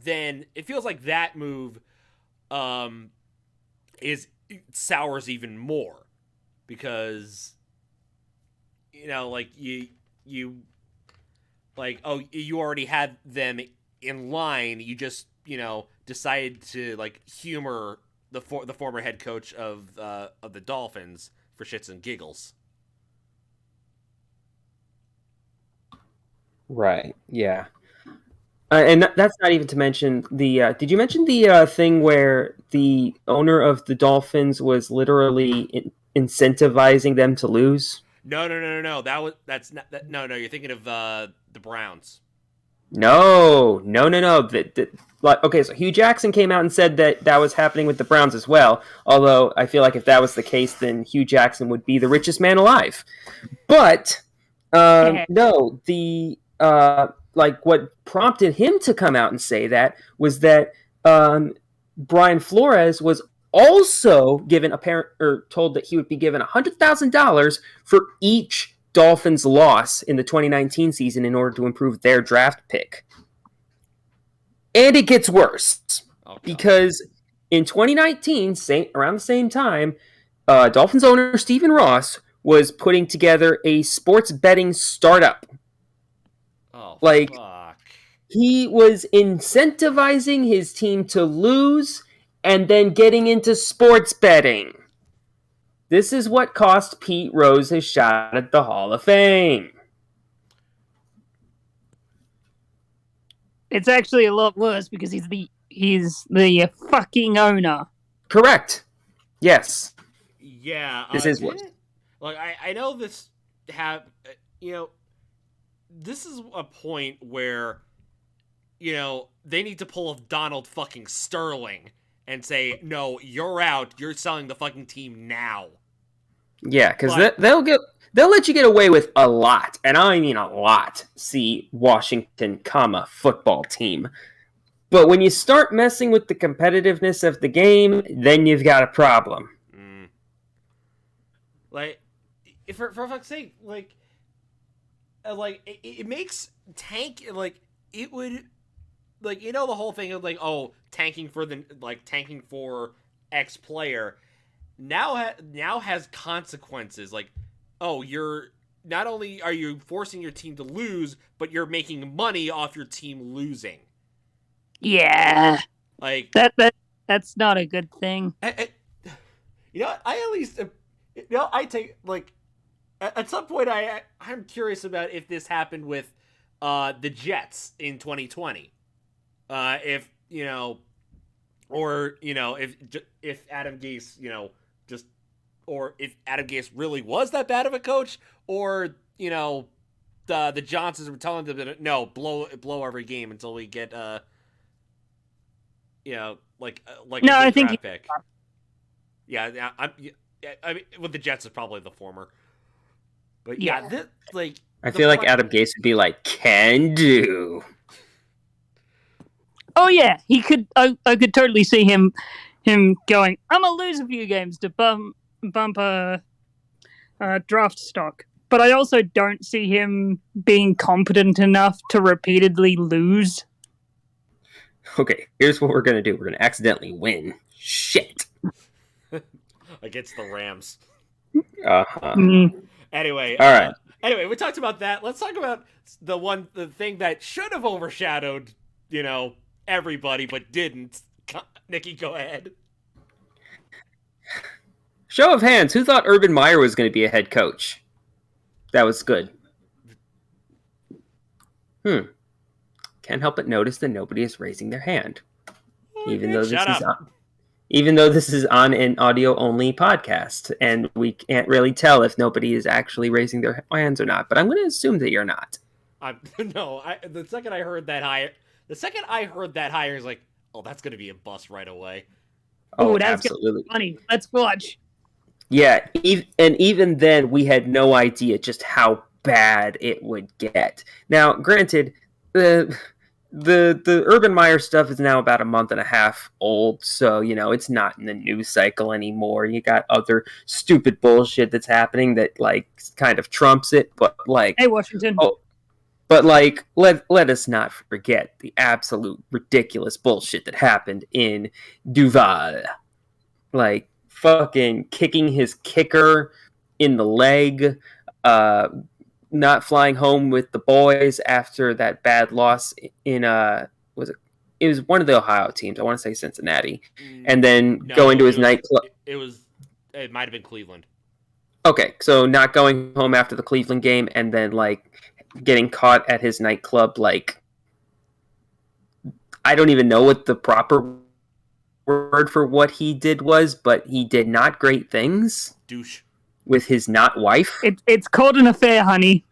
then it feels like that move sours even more because like you like, oh, you already had them in line, you just decided to like humor the former head coach of the Dolphins for shits and giggles. Right. Yeah. And that's not even to mention the. Did you mention the thing where the owner of the Dolphins was literally incentivizing them to lose? No. That's not. No. You're thinking of the Browns. No. Okay, so Hugh Jackson came out and said that was happening with the Browns as well. Although I feel like if that was the case, then Hugh Jackson would be the richest man alive. But no, the. Like what prompted him to come out and say that was that Brian Flores was also told that he would be given $100,000 for each Dolphins loss in the 2019 season in order to improve their draft pick. And it gets worse because in 2019, around the same time, Dolphins owner Stephen Ross was putting together a sports betting startup. Oh, like, fuck. He was incentivizing his team to lose and then getting into sports betting. This is what cost Pete Rose his shot at the Hall of Fame. It's actually a lot worse because he's the fucking owner. Correct. Yes. Yeah. This is worse. Like, I know this this is a point where, they need to pull a Donald fucking Sterling and say, no, you're out. You're selling the fucking team now. Yeah, because they'll let you get away with a lot, and I mean a lot. See Washington, football team. But when you start messing with the competitiveness of the game, then you've got a problem. Like, for fuck's sake, it makes tank it would the whole thing of tanking for X player now has consequences. You're not only are you forcing your team to lose, but you're making money off your team losing. Yeah, that's not a good thing. I take at some point I'm curious about if this happened with the Jets in 2020. If Adam Gase, or if Adam Gase really was that bad of a coach, or the Johnsons were telling them that no, blow every game until we get No, I think draft pick. Yeah, I mean, with the Jets is probably the former. But yeah, I feel like Adam Gase would be like, can do. Oh yeah, he could. I could totally see him going, I'm gonna lose a few games to bump a draft stock. But I also don't see him being competent enough to repeatedly lose. Okay, here's what we're gonna do. We're gonna accidentally win. Shit. Against the Rams. Uh-huh. Anyway. All right. Anyway, we talked about that. Let's talk about the thing that should have overshadowed, everybody, but didn't. Nikki, go ahead. Show of hands, who thought Urban Meyer was going to be a head coach? That was good. Can't help but notice that nobody is raising their hand. Even though this is on an audio-only podcast, and we can't really tell if nobody is actually raising their hands or not. But I'm going to assume that you're not. The second I heard that hire, is like, oh, that's going to be a bust right away. Oh, that's absolutely funny. Let's watch. Yeah, and even then, we had no idea just how bad it would get. Now, granted, the Urban Meyer stuff is now about a month and a half old, so, it's not in the news cycle anymore. You got other stupid bullshit that's happening that, kind of trumps it, but, Hey, Washington. But, let us not forget the absolute ridiculous bullshit that happened in Duval. Fucking kicking his kicker in the leg, not flying home with the boys after that bad loss in it was one of the Ohio teams. I want to say Cincinnati, and then going to his nightclub. It might have been Cleveland. Okay, so not going home after the Cleveland game, and then getting caught at his nightclub. I don't even know what the proper word for what he did was, but he did not great things. Douche. With his not wife. It's called an affair, honey.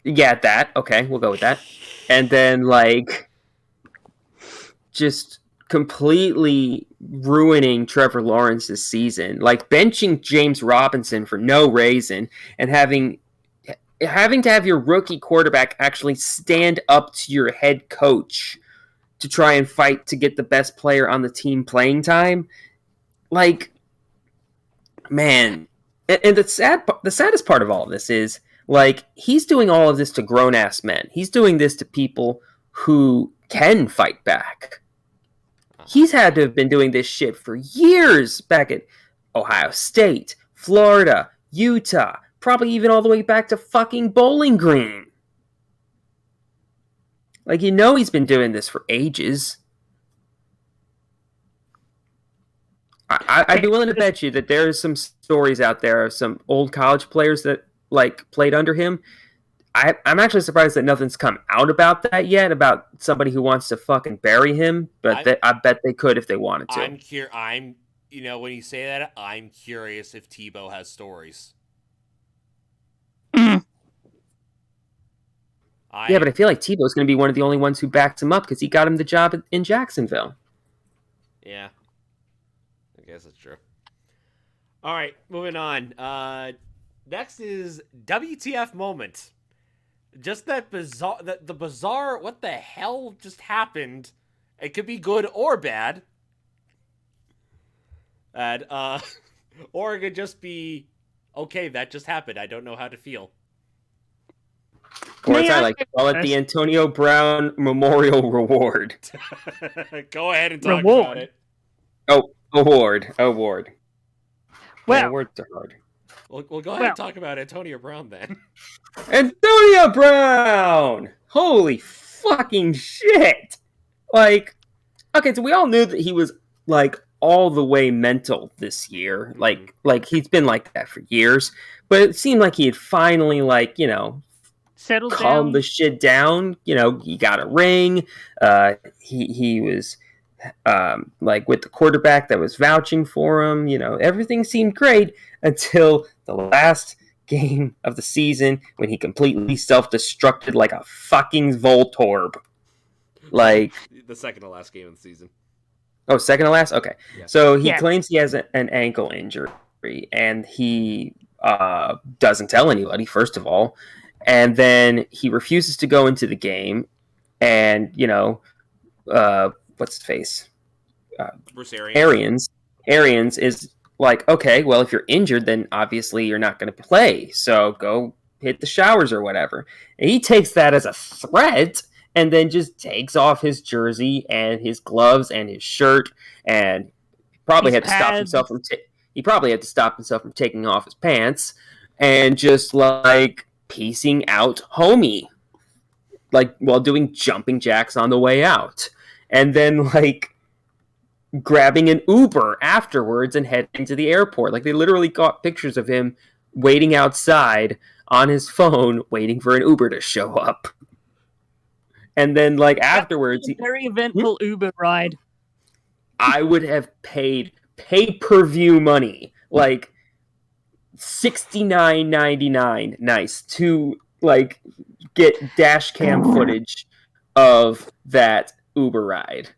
Yeah, that. Okay, we'll go with that. And then, just completely ruining Trevor Lawrence's season. Benching James Robinson for no reason and having to have your rookie quarterback actually stand up to your head coach to try and fight to get the best player on the team playing time. Like, man, and the saddest part of all of this is, like, he's doing all of this to grown-ass men. He's doing this to people who can fight back. He's had to have been doing this shit for years back at Ohio State, Florida, Utah, probably even all the way back to fucking Bowling Green. Like, he's been doing this for ages. I'd be willing to bet you that there's some stories out there of some old college players that, like, played under him. I'm actually surprised that nothing's come out about that yet, about somebody who wants to fucking bury him, but I bet they could if they wanted to. When you say that, I'm curious if Tebow has stories. Yeah, but I feel like Tebow's going to be one of the only ones who backs him up because he got him the job in Jacksonville. Yeah. I guess that's true. All right, moving on. Next is WTF moment. Just that bizarre, the bizarre, what the hell just happened? It could be good or bad. And, or it could just be, okay, that just happened. I don't know how to feel. Or as I like to call it, the Antonio Brown Memorial Reward. Go ahead and talk about it. Oh, award. Well, awards are hard. We'll go ahead and talk about Antonio Brown then. Antonio Brown! Holy fucking shit! Like, okay, so we all knew that he was, like, all the way mental this year. Like he's been like that for years. But it seemed like he had finally, like, settled down. Calmed the shit down. He got a ring. He was, like, with the quarterback that was vouching for him. Everything seemed great until the last game of the season when he completely self-destructed like a fucking Voltorb. Like, the second to last game of the season. Oh, second to last? Okay. Yeah. So he claims he has an ankle injury, and he doesn't tell anybody, first of all. And then he refuses to go into the game. And, what's his face? Bruce Arians. Arians is like, okay, well, if you're injured, then obviously you're not going to play. So go hit the showers or whatever. And he takes that as a threat and then just takes off his jersey and his gloves and his shirt, and probably had to stop himself from taking off his pants and just, like, piecing out homie, like, while doing jumping jacks on the way out. And then, like, grabbing an Uber afterwards and heading to the airport. Like, they literally got pictures of him waiting outside on his phone, waiting for an Uber to show up. And then, like, afterwards... Very eventful Uber ride. I would have paid pay-per-view money, like, $69.99, nice, to, like, get dash cam footage of that Uber ride.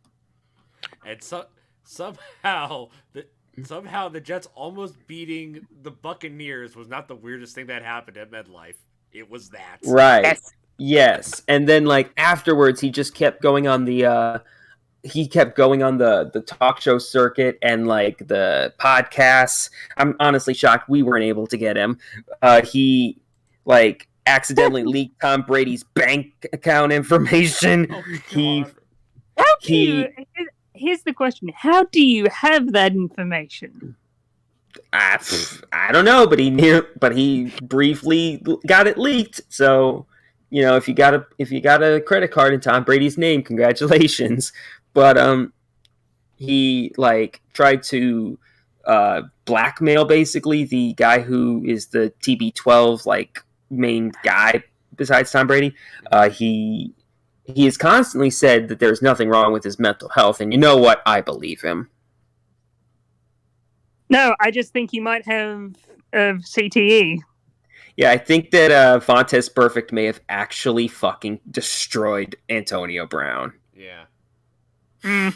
And somehow the Jets almost beating the Buccaneers was not the weirdest thing that happened at MetLife. It was that. Right. Yes. And then, like, afterwards, he just kept going on the talk show circuit and, like, the podcasts. I'm honestly shocked we weren't able to get him. He, like, accidentally leaked Tom Brady's bank account information. Here's the question: how do you have that information? I don't know, but he briefly got it leaked. So, if you got a credit card in Tom Brady's name, congratulations. But he, like, tried to blackmail basically the guy who is the TB12, like, main guy besides Tom Brady. He has constantly said that there's nothing wrong with his mental health, and you know what? I believe him. No, I just think he might have CTE. Yeah, I think that Vontaze Burfict may have actually fucking destroyed Antonio Brown. Yeah. And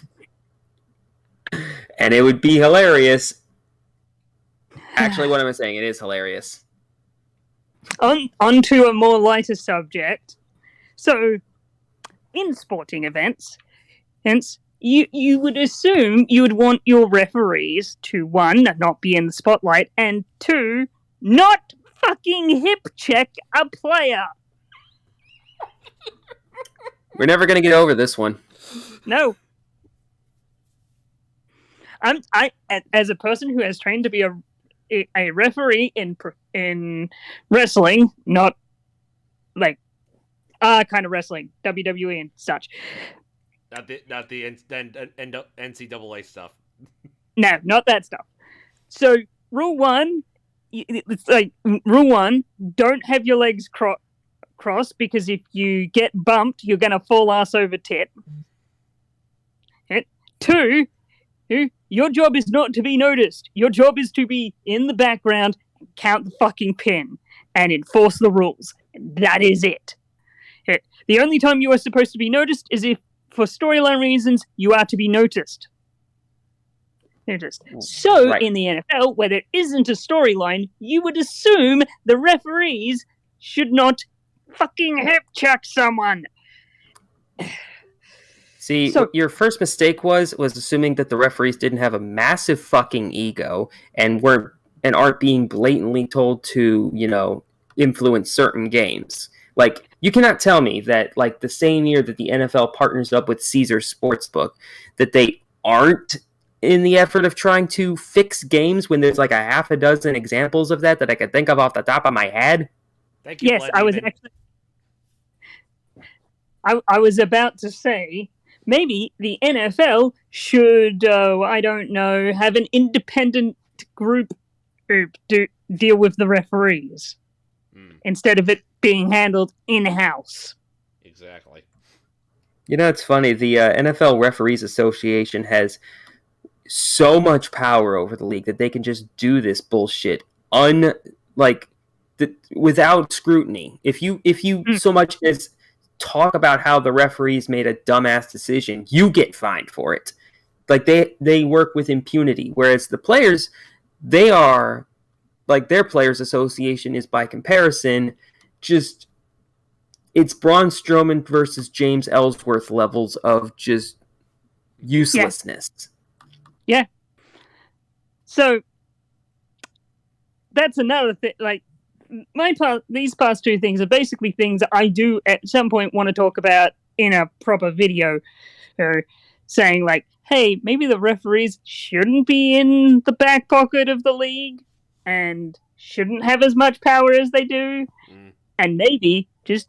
it would be hilarious. Actually, what am I saying? It is hilarious. On to a more lighter subject. So, in sporting events, Hence, you would assume you would want your referees to, one, not be in the spotlight, and two, not fucking hip check a player. We're never going to get over this one. No. I as a person who has trained to be a referee in wrestling, not like kind of wrestling, WWE and such. Not the NCAA stuff. No, not that stuff. So rule one, it's like rule one: don't have your legs crossed, because if you get bumped, you're gonna fall ass over tit. Two, your job is not to be noticed. Your job is to be in the background, count the fucking pin, and enforce the rules. That is it. The only time you are supposed to be noticed is if, for storyline reasons, you are to be noticed. So, right. In the NFL, where there isn't a storyline, you would assume the referees should not fucking hip check someone. See, what your first mistake was assuming that the referees didn't have a massive fucking ego and aren't being blatantly told to, influence certain games. Like, you cannot tell me that, like, the same year that the NFL partners up with Caesars Sportsbook, that they aren't in the effort of trying to fix games when there's like a half a dozen examples of that I could think of off the top of my head. Thank you. Yes, I was actually. I was about to say maybe the NFL should, I don't know, have an independent group deal with the referees instead of it being handled in-house. Exactly. It's funny. The NFL Referees Association has so much power over the league that they can just do this bullshit without scrutiny. If you so much as talk about how the referees made a dumbass decision, you get fined for it. Like, they work with impunity, whereas the players, they are like, their players association is by comparison just, it's Braun Strowman versus James Ellsworth levels of just uselessness. Yeah. So that's another thing. Like, these past two things are basically things that I do at some point want to talk about in a proper video, saying like, hey, maybe the referees shouldn't be in the back pocket of the league and shouldn't have as much power as they do. And maybe, just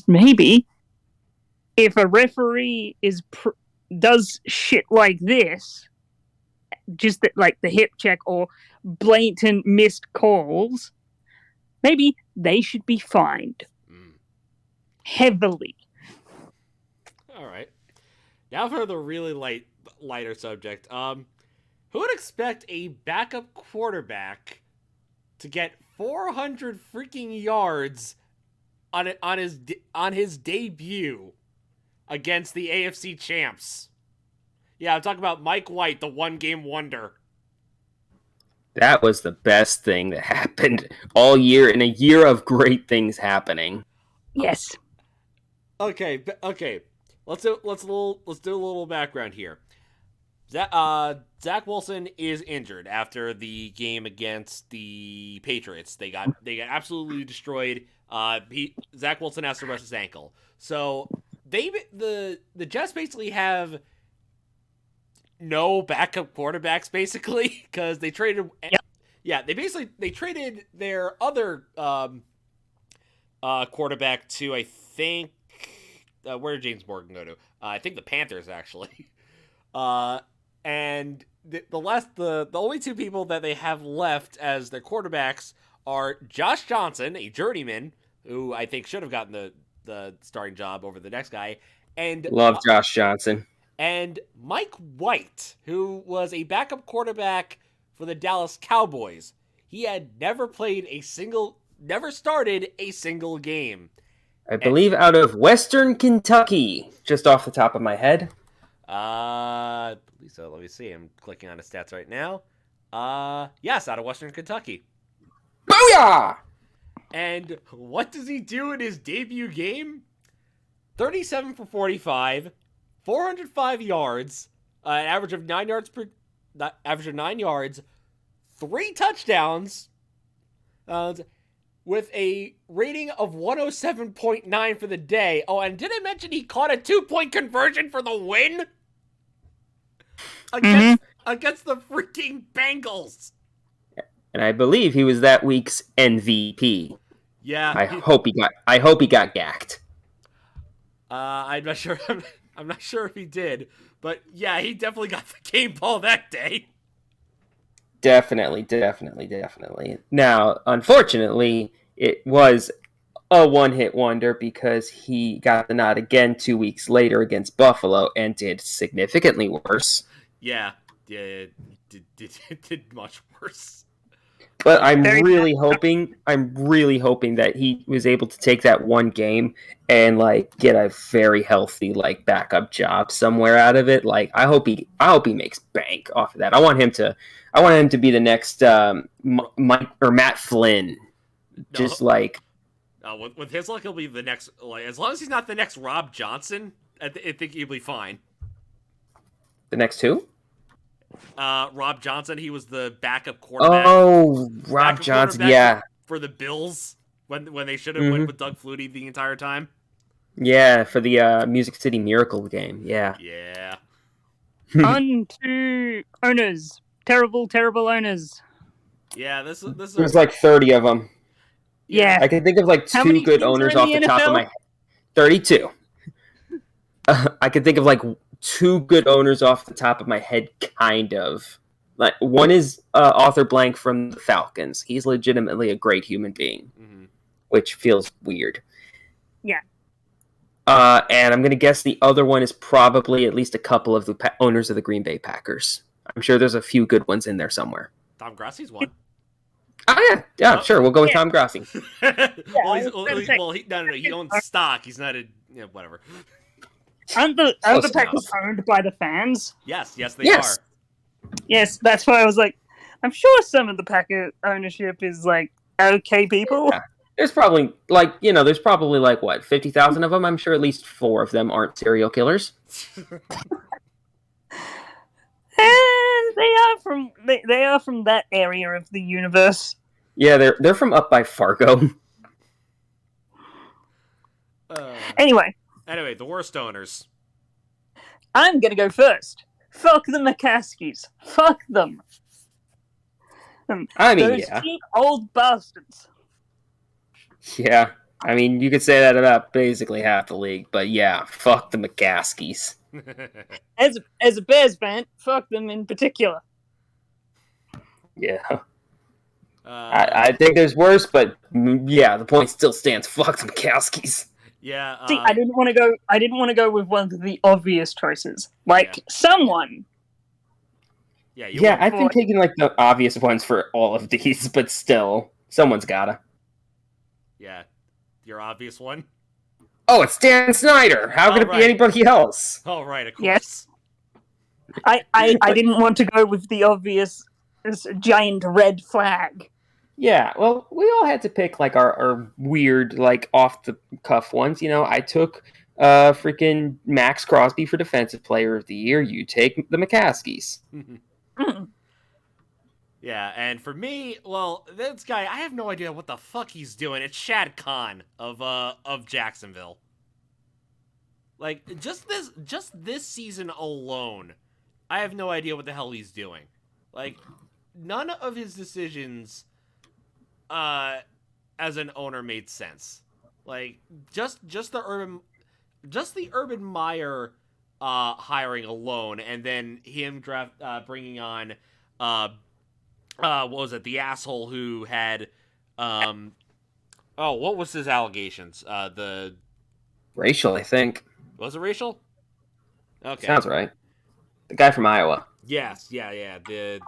maybe, if a referee does shit like this, just like the hip check or blatant missed calls, maybe they should be fined heavily. All right. Now for the really lighter subject. Who would expect a backup quarterback to get 400 freaking yards on his debut against the AFC champs? Yeah, I'm talking about Mike White, the one-game wonder. That was the best thing that happened all year, in a year of great things happening. Yes. Okay. Let's do a little background here. Zach Wilson is injured after the game against the Patriots. They got absolutely destroyed. Zach Wilson has to rest his ankle. So the Jets basically have no backup quarterbacks, basically, because they traded. Yep. Yeah, they traded their other quarterback to, I think, where did James Morgan go to? I think the Panthers, actually. And the only two people that they have left as their quarterbacks are Josh Johnson, a journeyman, who I think should have gotten the starting job over the next guy, and love Josh Johnson, and Mike White, who was a backup quarterback for the Dallas Cowboys. He had never started a single game. I believe out of Western Kentucky, just off the top of my head. So let me see. I'm clicking on his stats right now. Yes, out of Western Kentucky. Booyah! And what does he do in his debut game? 37 for 45, 405 yards, an average of 9 yards, 3 touchdowns, with a rating of 107.9 for the day. Oh, and did I mention he caught a 2-point conversion for the win? Against the freaking Bengals. And I believe he was that week's MVP. Yeah. I hope he got gacked. I'm not sure. I'm not sure if he did, but yeah, he definitely got the game ball that day. Definitely. Now, unfortunately, it was a one-hit wonder because he got the nod again 2 weeks later against Buffalo and did significantly worse. Yeah, did much worse. But I'm really hoping that he was able to take that one game and like get a very healthy like backup job somewhere out of it. Like I hope he makes bank off of that. I want him to be the next Mike or Matt Flynn. Just like with his luck, he'll be the next. Like, as long as he's not the next Rob Johnson, I think he'll be fine. The next who? Rob Johnson. He was the backup quarterback. Oh, Rob Johnson. Yeah, for the Bills when they should have went with Doug Flutie the entire time. Yeah, for the Music City Miracle game. Yeah. Yeah. On to owners. Terrible owners. Yeah, this There's like 30 of them. Yeah. I can think of like 2 good owners off the top of my head. 32. I can think of like 2 good owners off the top of my head, kind of. Like one is Arthur Blank from the Falcons. He's legitimately a great human being, which feels weird. Yeah. And I'm going to guess the other one is probably at least a couple of the owners of the Green Bay Packers. I'm sure there's a few good ones in there somewhere. Tom Grassi's one. Oh, yeah, sure. We'll go with Tom Grassi. He owns stock. He's not a whatever. Aren't the Packers owned by the fans? Yes, they are. Yes, that's why I was like, I'm sure some of the Packer ownership is like okay people. Yeah. There's probably like 50,000 of them. I'm sure at least 4 of them aren't serial killers. And they are from that area of the universe. Yeah, they're from up by Fargo. Anyway, the worst owners. I'm gonna go first. Fuck the McCaskies. Fuck them. Those cheap old bastards. Yeah, I mean, you could say that about basically half the league, but yeah, fuck the McCaskies. As a Bears fan, fuck them in particular. Yeah. I think there's worse, but yeah, the point still stands. Fuck the McCaskies. Yeah. See, I didn't want to go with one of the obvious choices, someone. Yeah, I've been taking like the obvious ones for all of these, but still, someone's gotta. Yeah, your obvious one. Oh, it's Dan Snyder. How could it be anybody else? Oh, right, of course. Yes. I didn't want to go with the obvious giant red flag. Yeah, well, we all had to pick like our weird, like off the cuff ones. I took freaking Max Crosby for Defensive Player of the Year. You take the McCaskies. Yeah, and for me, well, this guy, I have no idea what the fuck he's doing. It's Shad Khan of Jacksonville. Like just this season alone, I have no idea what the hell he's doing. Like none of his decisions as an owner made sense. Like just the Urban Meyer hiring alone, and then him bringing on what was it? The asshole who had what was his allegations? The racial, I think. Was it racial? Okay, sounds right. The guy from Iowa. Yes, yeah. The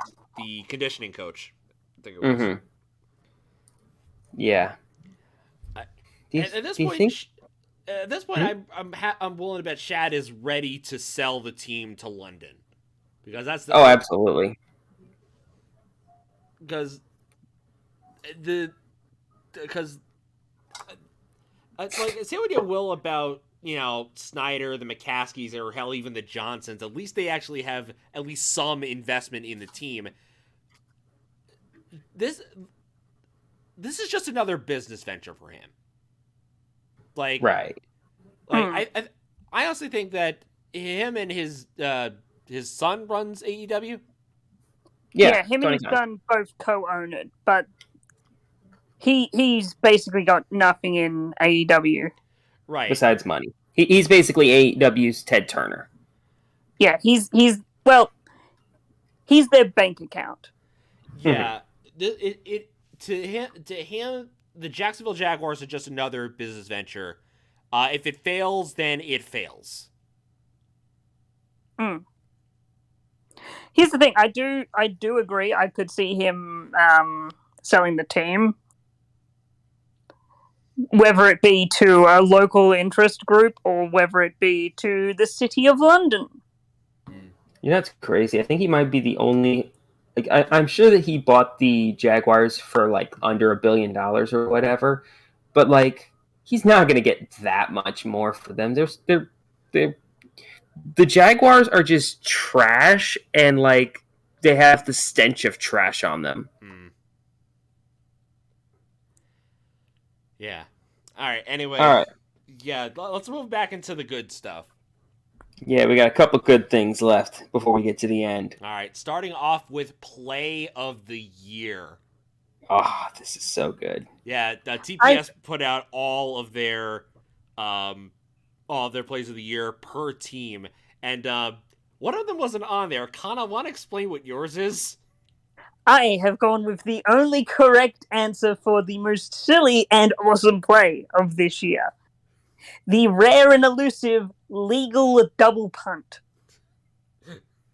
conditioning coach, I think it was. Mm-hmm. Yeah. At this point, I'm willing to bet Shad is ready to sell the team to London, because that's the absolutely. Because say what you will about Snyder, the McCaskies, or hell, even the Johnsons, at least they actually have at least some investment in the team. This is just another business venture for him. Right. I honestly think that him and his son runs AEW. Yeah, him and his son both co-own it, but he's basically got nothing in AEW. Right. Besides money. He's basically AEW's Ted Turner. Yeah, he's their bank account. Yeah. To him, the Jacksonville Jaguars are just another business venture. If it fails, then it fails. Here's the thing. I do agree. I could see him selling the team, whether it be to a local interest group or whether it be to the City of London. That's crazy. I think he might be the only. I'm sure that he bought the Jaguars for under $1 billion or whatever, but he's not going to get that much more for them. The Jaguars are just trash, and they have the stench of trash on them. Yeah. All right. Anyway. All right. Yeah. Let's move back into the good stuff. Yeah, we got a couple good things left before we get to the end. All right. Starting off with Play of the Year. Oh, this is so good. Yeah. TPS put out all of their plays of the year per team, and one of them wasn't on there. Kana, want to explain what yours is? I have gone with the only correct answer for the most silly and awesome play of this year. The rare and elusive legal double punt.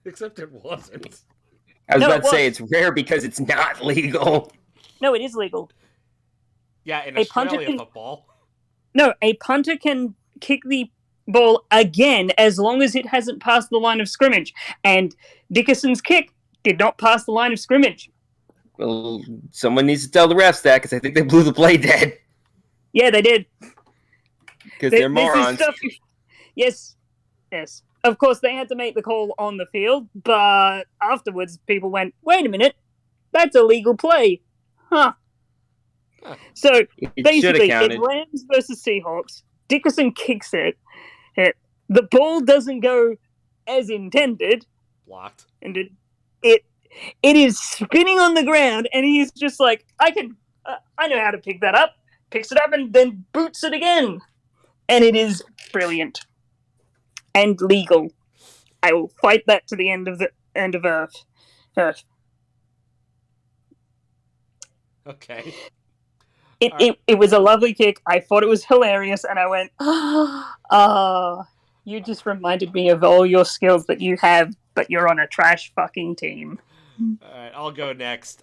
Except it wasn't. I was about to say it's rare because it's not legal. No, it is legal. Yeah, in Australia football. No, a punter can kick the ball again as long as it hasn't passed the line of scrimmage. And Dickerson's kick did not pass the line of scrimmage. Well, someone needs to tell the refs that, because I think they blew the play dead. Yeah, they did. Because they're morons. Yes. Of course, they had to make the call on the field, but afterwards, people went, wait a minute, that's a legal play. Huh. So, basically, in Rams versus Seahawks, Dickerson kicks it. The ball doesn't go as intended. Blocked. And it is spinning on the ground, and he's just like, I know how to pick that up. Picks it up and then boots it again. And it is brilliant. And legal. I will fight that to the end of Earth. Okay. It was a lovely kick. I thought it was hilarious, and I went, you just reminded me of all your skills that you have, but you're on a trash fucking team. All right, I'll go next.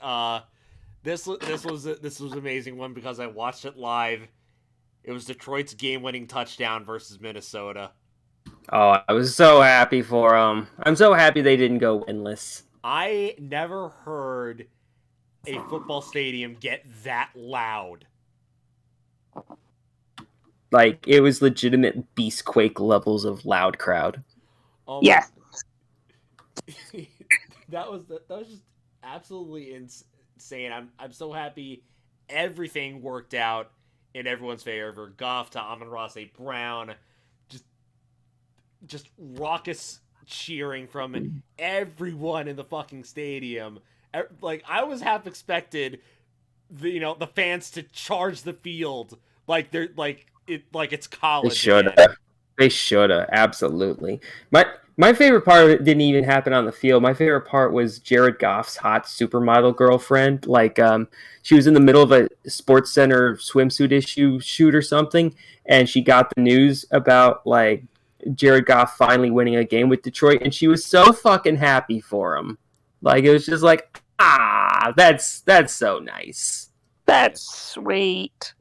This was an amazing one because I watched it live. It was Detroit's game-winning touchdown versus Minnesota. Oh, I was so happy for them. I'm so happy they didn't go winless. I never heard a football stadium get that loud. It was legitimate Beastquake levels of loud crowd. Yeah. That was just absolutely insane. I'm so happy everything worked out in everyone's favor. Goff to Amon-Ra St. Brown, just raucous cheering from everyone in the fucking stadium. I was half expected the fans to charge the field it's college. They should have, absolutely. My favorite part of it didn't even happen on the field. My favorite part was Jared Goff's hot supermodel girlfriend. She was in the middle of a Sports Center swimsuit shoot or something, and she got the news about Jared Goff finally winning a game with Detroit, and she was so fucking happy for him. It was just that's so nice. That's sweet.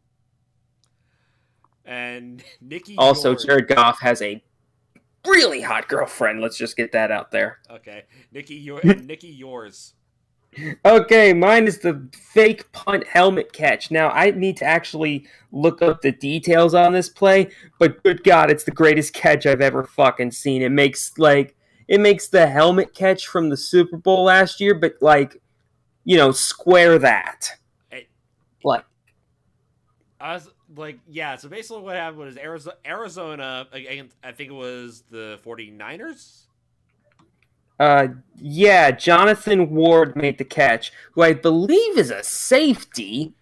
And Nikki. Also, Jared Goff has a really hot girlfriend. Let's just get that out there. Okay, Nikki, yours. Okay, mine is the fake punt helmet catch. Now, I need to actually look up the details on this play, but good God, it's the greatest catch I've ever fucking seen. It makes the helmet catch from the Super Bowl last year, but square that. I, Like, I was like, yeah, so basically what happened was Arizona against, I think it was the 49ers? yeah, Jonathan Ward made the catch, who I believe is a safety.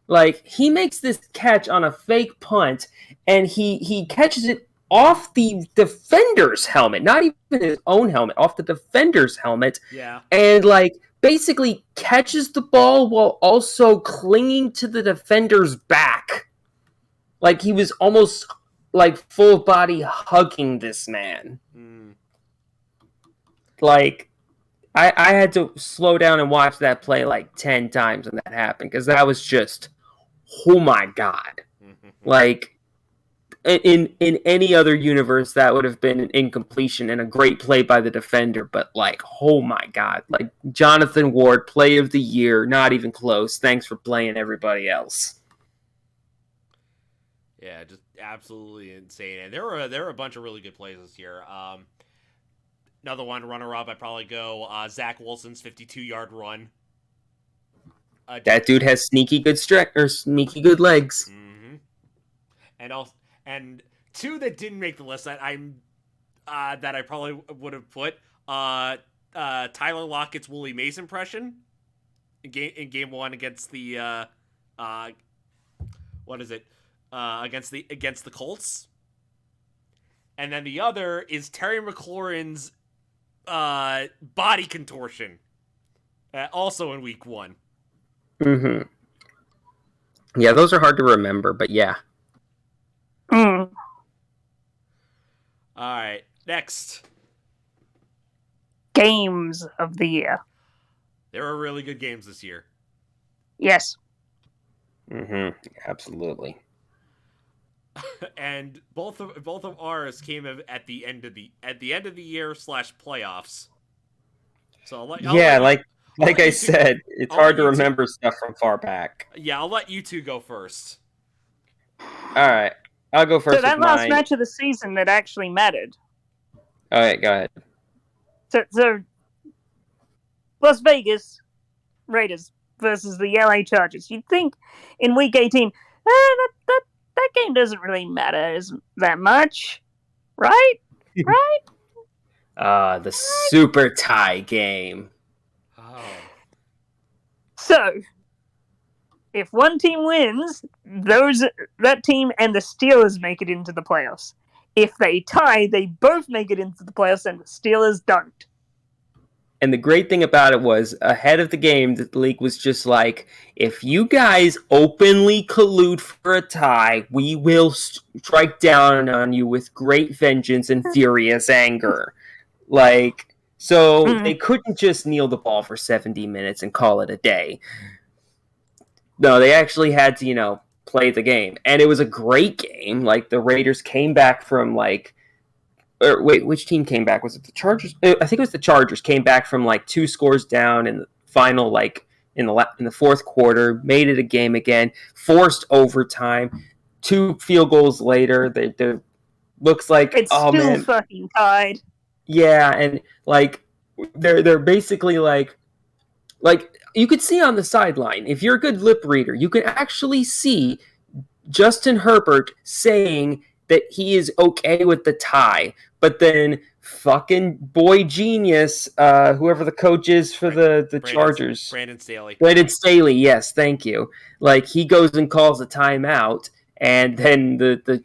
Like, he makes this catch on a fake punt, and he catches it off the defender's helmet, not even his own helmet, off the defender's helmet, Yeah. and, like, basically catches the ball while also clinging to the defender's back. Like, he was almost, like, full body hugging this man. Like, I had to slow down and watch that play like 10 times when that happened, because that was just, oh my God. Like, in any other universe, that would have been an incompletion and a great play by the defender, but like, oh my God. Like, Jonathan Ward, play of the year, not even close. Thanks for playing everybody else. Yeah, just absolutely insane. And there were a bunch of really good plays this year. Another one, runner-up, I'd probably go Zach Wilson's 52-yard run. That dude has sneaky good legs. Mm-hmm. And two that didn't make the list that I probably would have put Tyler Lockett's Willie Mays impression in game one against the against the Colts, and then the other is Terry McLaurin's body contortion, also in week one. Mm-hmm. Yeah, those are hard to remember, but yeah. Mm. All right, next. Games of the year. There were really good games this year. Yes. Mm-hmm. Absolutely. And both of ours came at the end of the year / playoffs. So like I said, it's hard to remember stuff from far back. Yeah, I'll let you two go first. All right, I'll go first. So that last match of the season that actually mattered. All right, go ahead. So Las Vegas Raiders versus the LA Chargers. You'd think in week 18, that game doesn't really matter that much, right? Right? The super tie game. Oh. So, if one team wins, that team and the Steelers make it into the playoffs. If they tie, they both make it into the playoffs, and the Steelers don't. And the great thing about it was, ahead of the game, the league was just like, if you guys openly collude for a tie, we will strike down on you with great vengeance and furious anger. Like, so they couldn't just kneel the ball for 70 minutes and call it a day. No, they actually had to, play the game. And it was a great game. Like, the Raiders came back from, which team came back? Was it the Chargers? I think it was the Chargers. Came back from 2 scores down in the final, in the fourth quarter. Made it a game again. Forced overtime. 2 field goals later, they looks like it's still fucking tied. Yeah, and they're basically like you could see on the sideline, if you're a good lip reader, you can actually see Justin Herbert saying that he is okay with the tie, but then fucking boy genius, whoever the coach is for the Chargers, Brandon Staley, yes, thank you. He goes and calls a timeout, and then the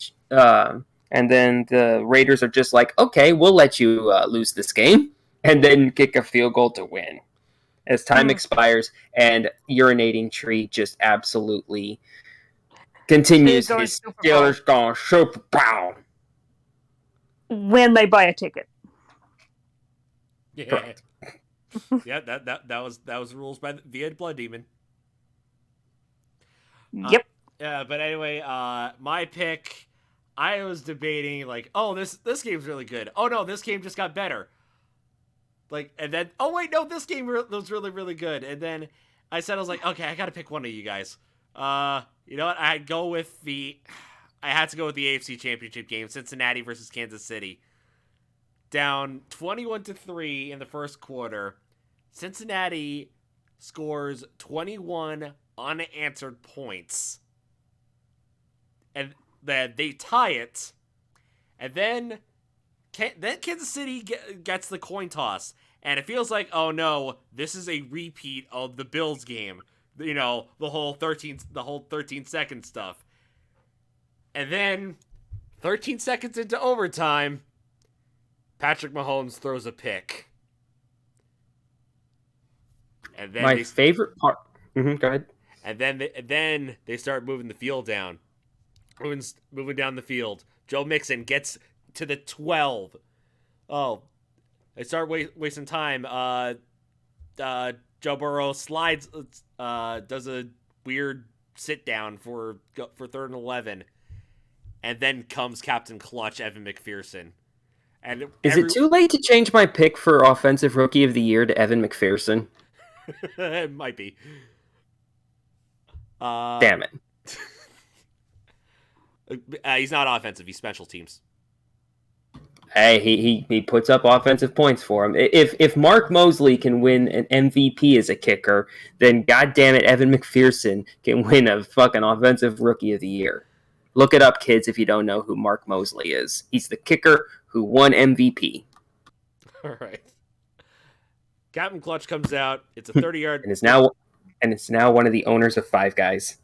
Raiders are just like, okay, we'll let you lose this game, and then kick a field goal to win. As time expires, and urinating tree just absolutely continues his Steelers gone Super Bowl when they buy a ticket. Yeah, yeah. That was rules via Blood Demon. Yep. Yeah, but anyway, my pick. I was debating this game's really good. Oh no, this game just got better. Like, and then, oh wait, no, this game was really, really good. And then I was like, okay, I gotta pick one of you guys. You know what? I had to go with the AFC Championship game, Cincinnati versus Kansas City. Down 21-3 in the first quarter. Cincinnati scores 21 unanswered points. And then they tie it. And then Kansas City gets the coin toss. And it feels like, oh no, this is a repeat of the Bills game. You know, the whole 13 second stuff. And then 13 seconds into overtime, Patrick Mahomes throws a pick. And then my favorite part. Go ahead. And then they start moving the field down. Moving down the field. Joe Mixon gets to the 12. Oh, they start wasting time. Joe Burrow slides, does a weird sit down for 3rd and 11, and then comes Captain Clutch Evan McPherson. And is it too late to change my pick for Offensive Rookie of the Year to Evan McPherson? It might be. Damn it. He's not offensive. He's special teams. Hey, he puts up offensive points for him. If Mark Mosley can win an MVP as a kicker, then goddamn it, Evan McPherson can win a fucking Offensive Rookie of the Year. Look it up, kids, if you don't know who Mark Mosley is. He's the kicker who won MVP. All right. Captain Clutch comes out. It's a 30-yard... and it's now one of the owners of Five Guys.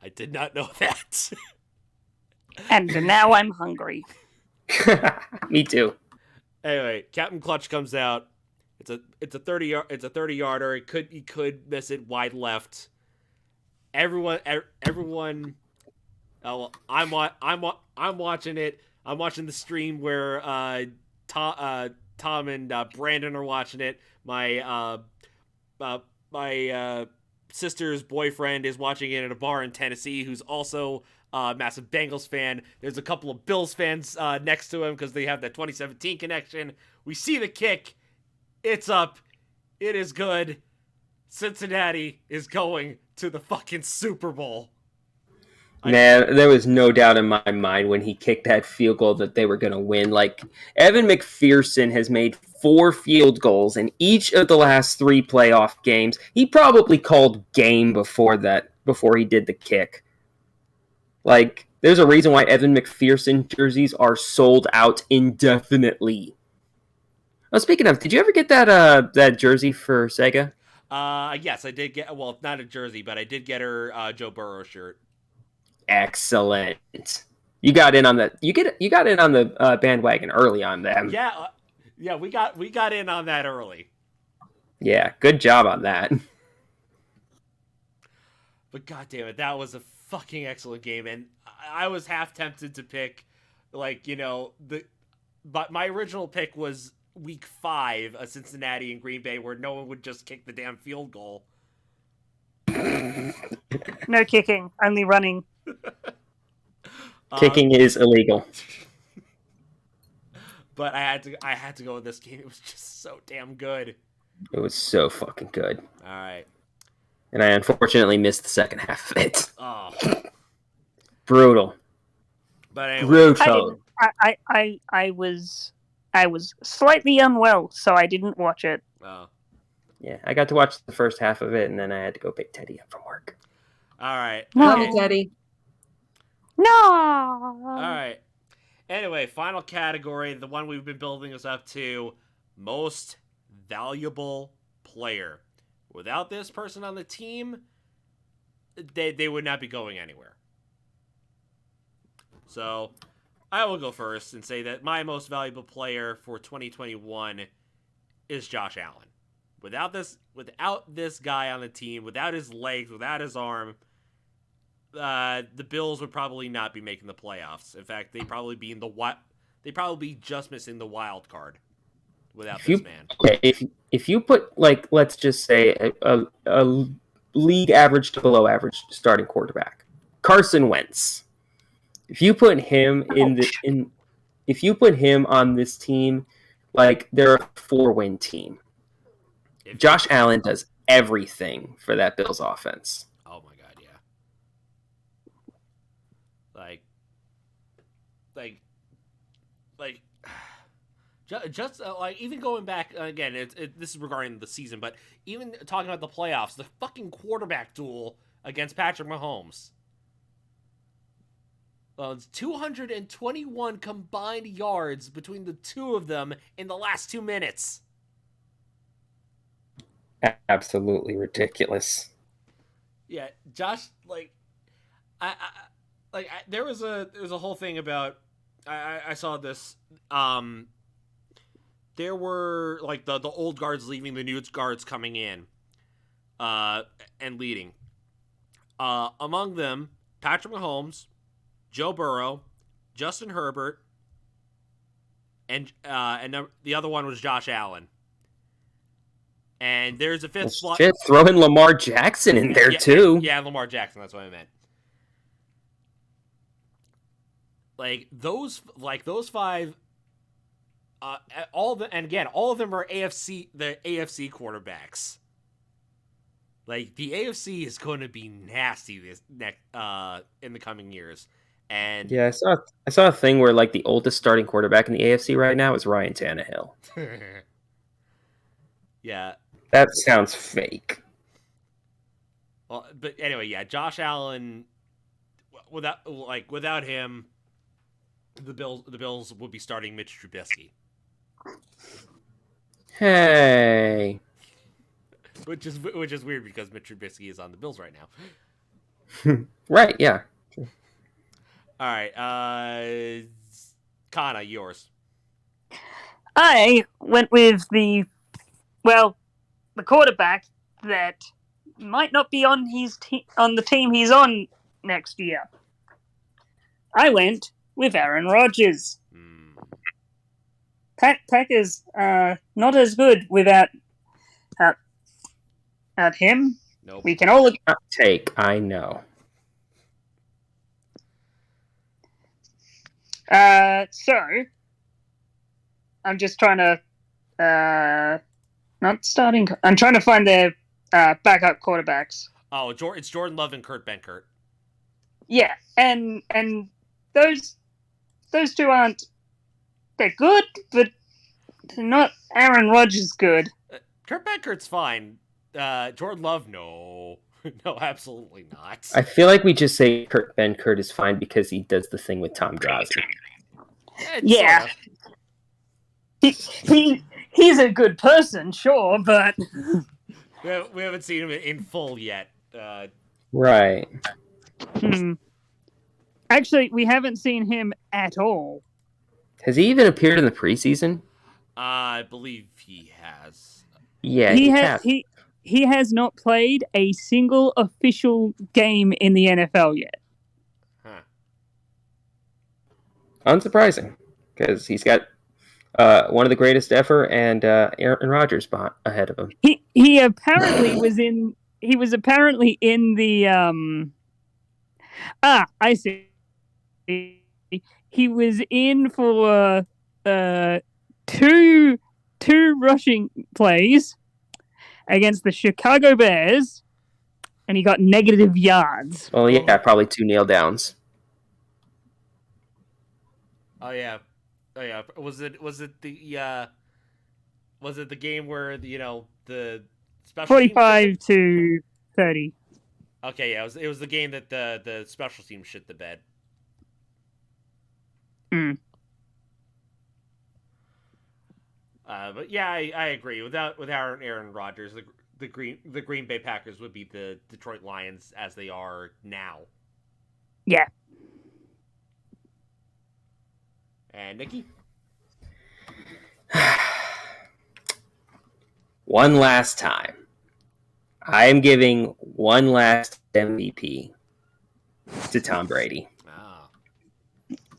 I did not know that. And now I'm hungry. Me too. Anyway, Captain Clutch comes out. It's a 30-yarder. He could miss it wide left. Everyone. Oh, well, I'm watching it. I'm watching the stream where Tom and Brandon are watching it. My sister's boyfriend is watching it at a bar in Tennessee, who's also massive Bengals fan. There's a couple of Bills fans next to him because they have that 2017 connection. We see the kick. It's up. It is good. Cincinnati is going to the fucking Super Bowl. Man, there was no doubt in my mind when he kicked that field goal that they were going to win. Like, Evan McPherson has made 4 field goals in each of the last 3 playoff games. He probably called game before he did the kick. Like, there's a reason why Evan McPherson jerseys are sold out indefinitely. Oh, speaking of, did you ever get that jersey for Sega? Yes, I did get. Well, not a jersey, but I did get her Joe Burrow shirt. Excellent. You got in on the bandwagon early on them. Yeah, we got in on that early. Yeah, good job on that. But goddamn it, that was a fucking excellent game, and I was half tempted to pick, but my original pick was Week 5, Cincinnati and Green Bay, where no one would just kick the damn field goal. No kicking, only running. Kicking is illegal. But I had to go with this game. It was just so damn good. It was so fucking good. All right. And I unfortunately missed the second half of it. Oh. Brutal. But anyway. Brutal. I was slightly unwell, so I didn't watch it. Oh. Yeah, I got to watch the first half of it, and then I had to go pick Teddy up from work. All right. Love you, Teddy. No. All right. Anyway, final category, the one we've been building us up to, most valuable player. Without this person on the team, they would not be going anywhere. So, I will go first and say that my most valuable player for 2021 is Josh Allen. Without this guy on the team, without his legs, without his arm, the Bills would probably not be making the playoffs. In fact, they'd probably be just missing the wild card without this man. Okay, if you put, let's just say a league average to below average starting quarterback, Carson Wentz. If you put him if you put him on this team, Like, they're a 4-win team. Josh Allen does everything for that Bills offense. Oh my god, yeah. Just like even going back again, this is regarding the season, but even talking about the playoffs, the fucking quarterback duel against Patrick Mahomes. It's 221 combined yards between the two of them in the last 2 minutes. Absolutely ridiculous. Yeah, Josh, there was a whole thing about I saw this. There were like the old guards leaving, the new guards coming in, and leading. Among them, Patrick Mahomes, Joe Burrow, Justin Herbert, and the other one was Josh Allen. And there's a fifth slot. Shit, throw in Lamar Jackson in there too. Yeah, Lamar Jackson. That's what I meant. Those 5. All of them are the AFC quarterbacks. Like, the AFC is going to be nasty in the coming years. And yeah, I saw a thing where like the oldest starting quarterback in the AFC right now is Ryan Tannehill. Yeah, that sounds fake. Well, but anyway, yeah, Josh Allen. Without him, the Bills would be starting Mitch Trubisky. Hey, which is weird because Mitch Trubisky is on the Bills right now. Right? Yeah. All right, Kana, yours. I went with the quarterback that might not be on on the team he's on next year. I went with Aaron Rodgers. Packers not as good without him. Nope. We can all take. I know. So I'm just trying to not starting. I'm trying to find their backup quarterbacks. Oh, it's Jordan Love and Kurt Benkert. Yeah, and those two aren't. They're good, but they're not Aaron Rodgers good. Kurt Benkert's fine. Jordan Love, no. No, absolutely not. I feel like we just say Kurt Benkert is fine because he does the thing with Tom Brady. Yeah. He's a good person, sure, but we haven't seen him in full yet. Right. Actually, we haven't seen him at all. Has he even appeared in the preseason? I believe he has. Yeah, he has not played a single official game in the NFL yet. Huh. Unsurprising, because he's got one of the greatest ever and Aaron Rodgers ahead of him. He apparently was in. He was apparently in the. I see. He was in for two rushing plays against the Chicago Bears, and he got negative yards. Well, yeah, probably 2 kneel downs. Oh yeah. Was it the game where the special 45 to 30. Okay, yeah, it was the game that the special team shit the bed. But yeah, I agree. Without Aaron Rodgers, the Green Bay Packers would be the Detroit Lions as they are now. Yeah. And Nikki? One last time. I am giving one last MVP to Tom Brady. Oh.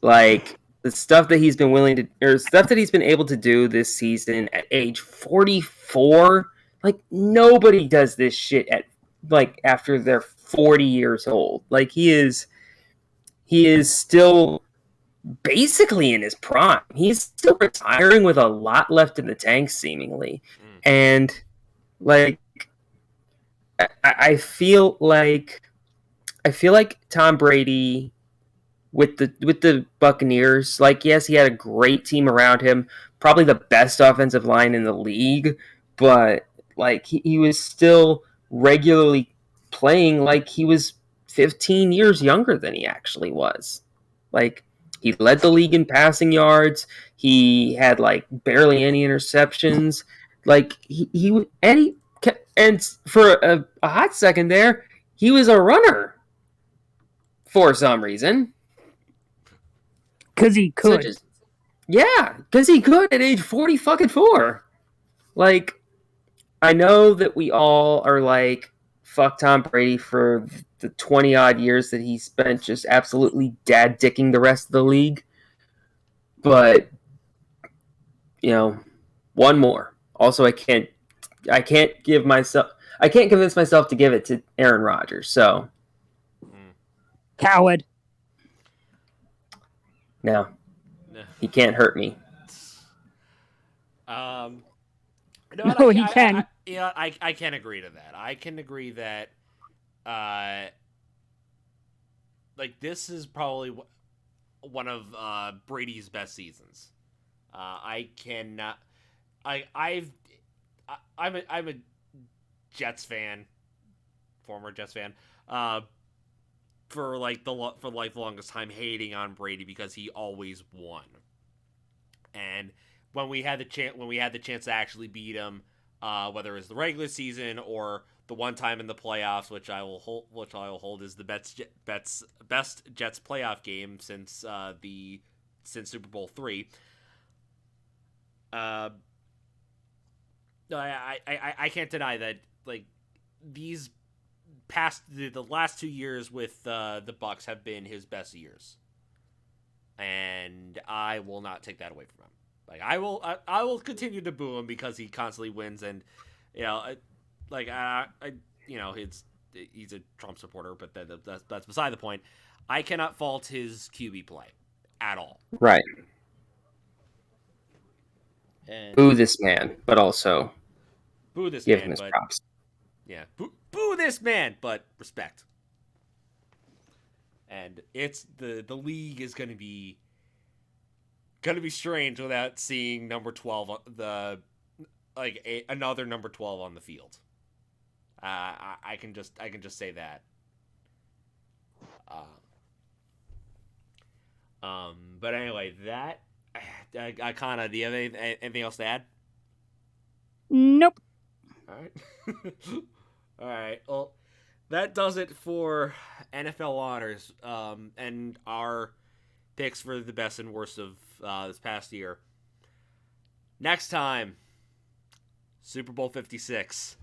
Like, the stuff that he's been able to do this season at age 44, like, nobody does this shit after they're 40 years old. Like, he is still basically in his prime. He's still retiring with a lot left in the tank, seemingly. And like, I feel like Tom Brady with the Buccaneers, like, yes, he had a great team around him, probably the best offensive line in the league, but like he was still regularly playing like he was 15 years younger than he actually was. Like, he led the league in passing yards. He had like barely any interceptions. Like and for a hot second there, he was a runner for some reason. Because he could. Because he could at age 40 fucking 4. Like, I know that we all are like, fuck Tom Brady for the 20 odd years that he spent just absolutely dad dicking the rest of the league. But, one more. Also, I can't convince myself to give it to Aaron Rodgers. So, coward. No, he can't hurt me. No, he can. I can agree to that. I can agree that, like, this is probably one of Brady's best seasons. I'm a Jets fan, former Jets fan. For the longest time, hating on Brady because he always won. And when we had the chance to actually beat him, whether it was the regular season or the one time in the playoffs, which I will hold as the best Jets playoff game since Super Bowl III. No, I can't deny that, like, these the last 2 years with the Bucs have been his best years, and I will not take that away from him. Like, I will continue to boo him because he constantly wins, and he's a Trump supporter, but that's beside the point. I cannot fault his QB play at all. Right. And boo this man, but also give him his props. Yeah, boo this man, but respect. And it's the league is going to be strange without seeing number 12 another number 12 on the field. I can just say that. But anyway, that Connor, do you have anything else to add? Nope. All right. All right. Well, that does it for NFL honors and our picks for the best and worst of this past year. Next time, Super Bowl 56.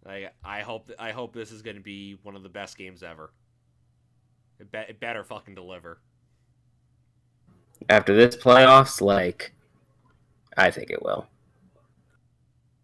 I hope this is going to be one of the best games ever. It better fucking deliver. After this playoffs, I think it will.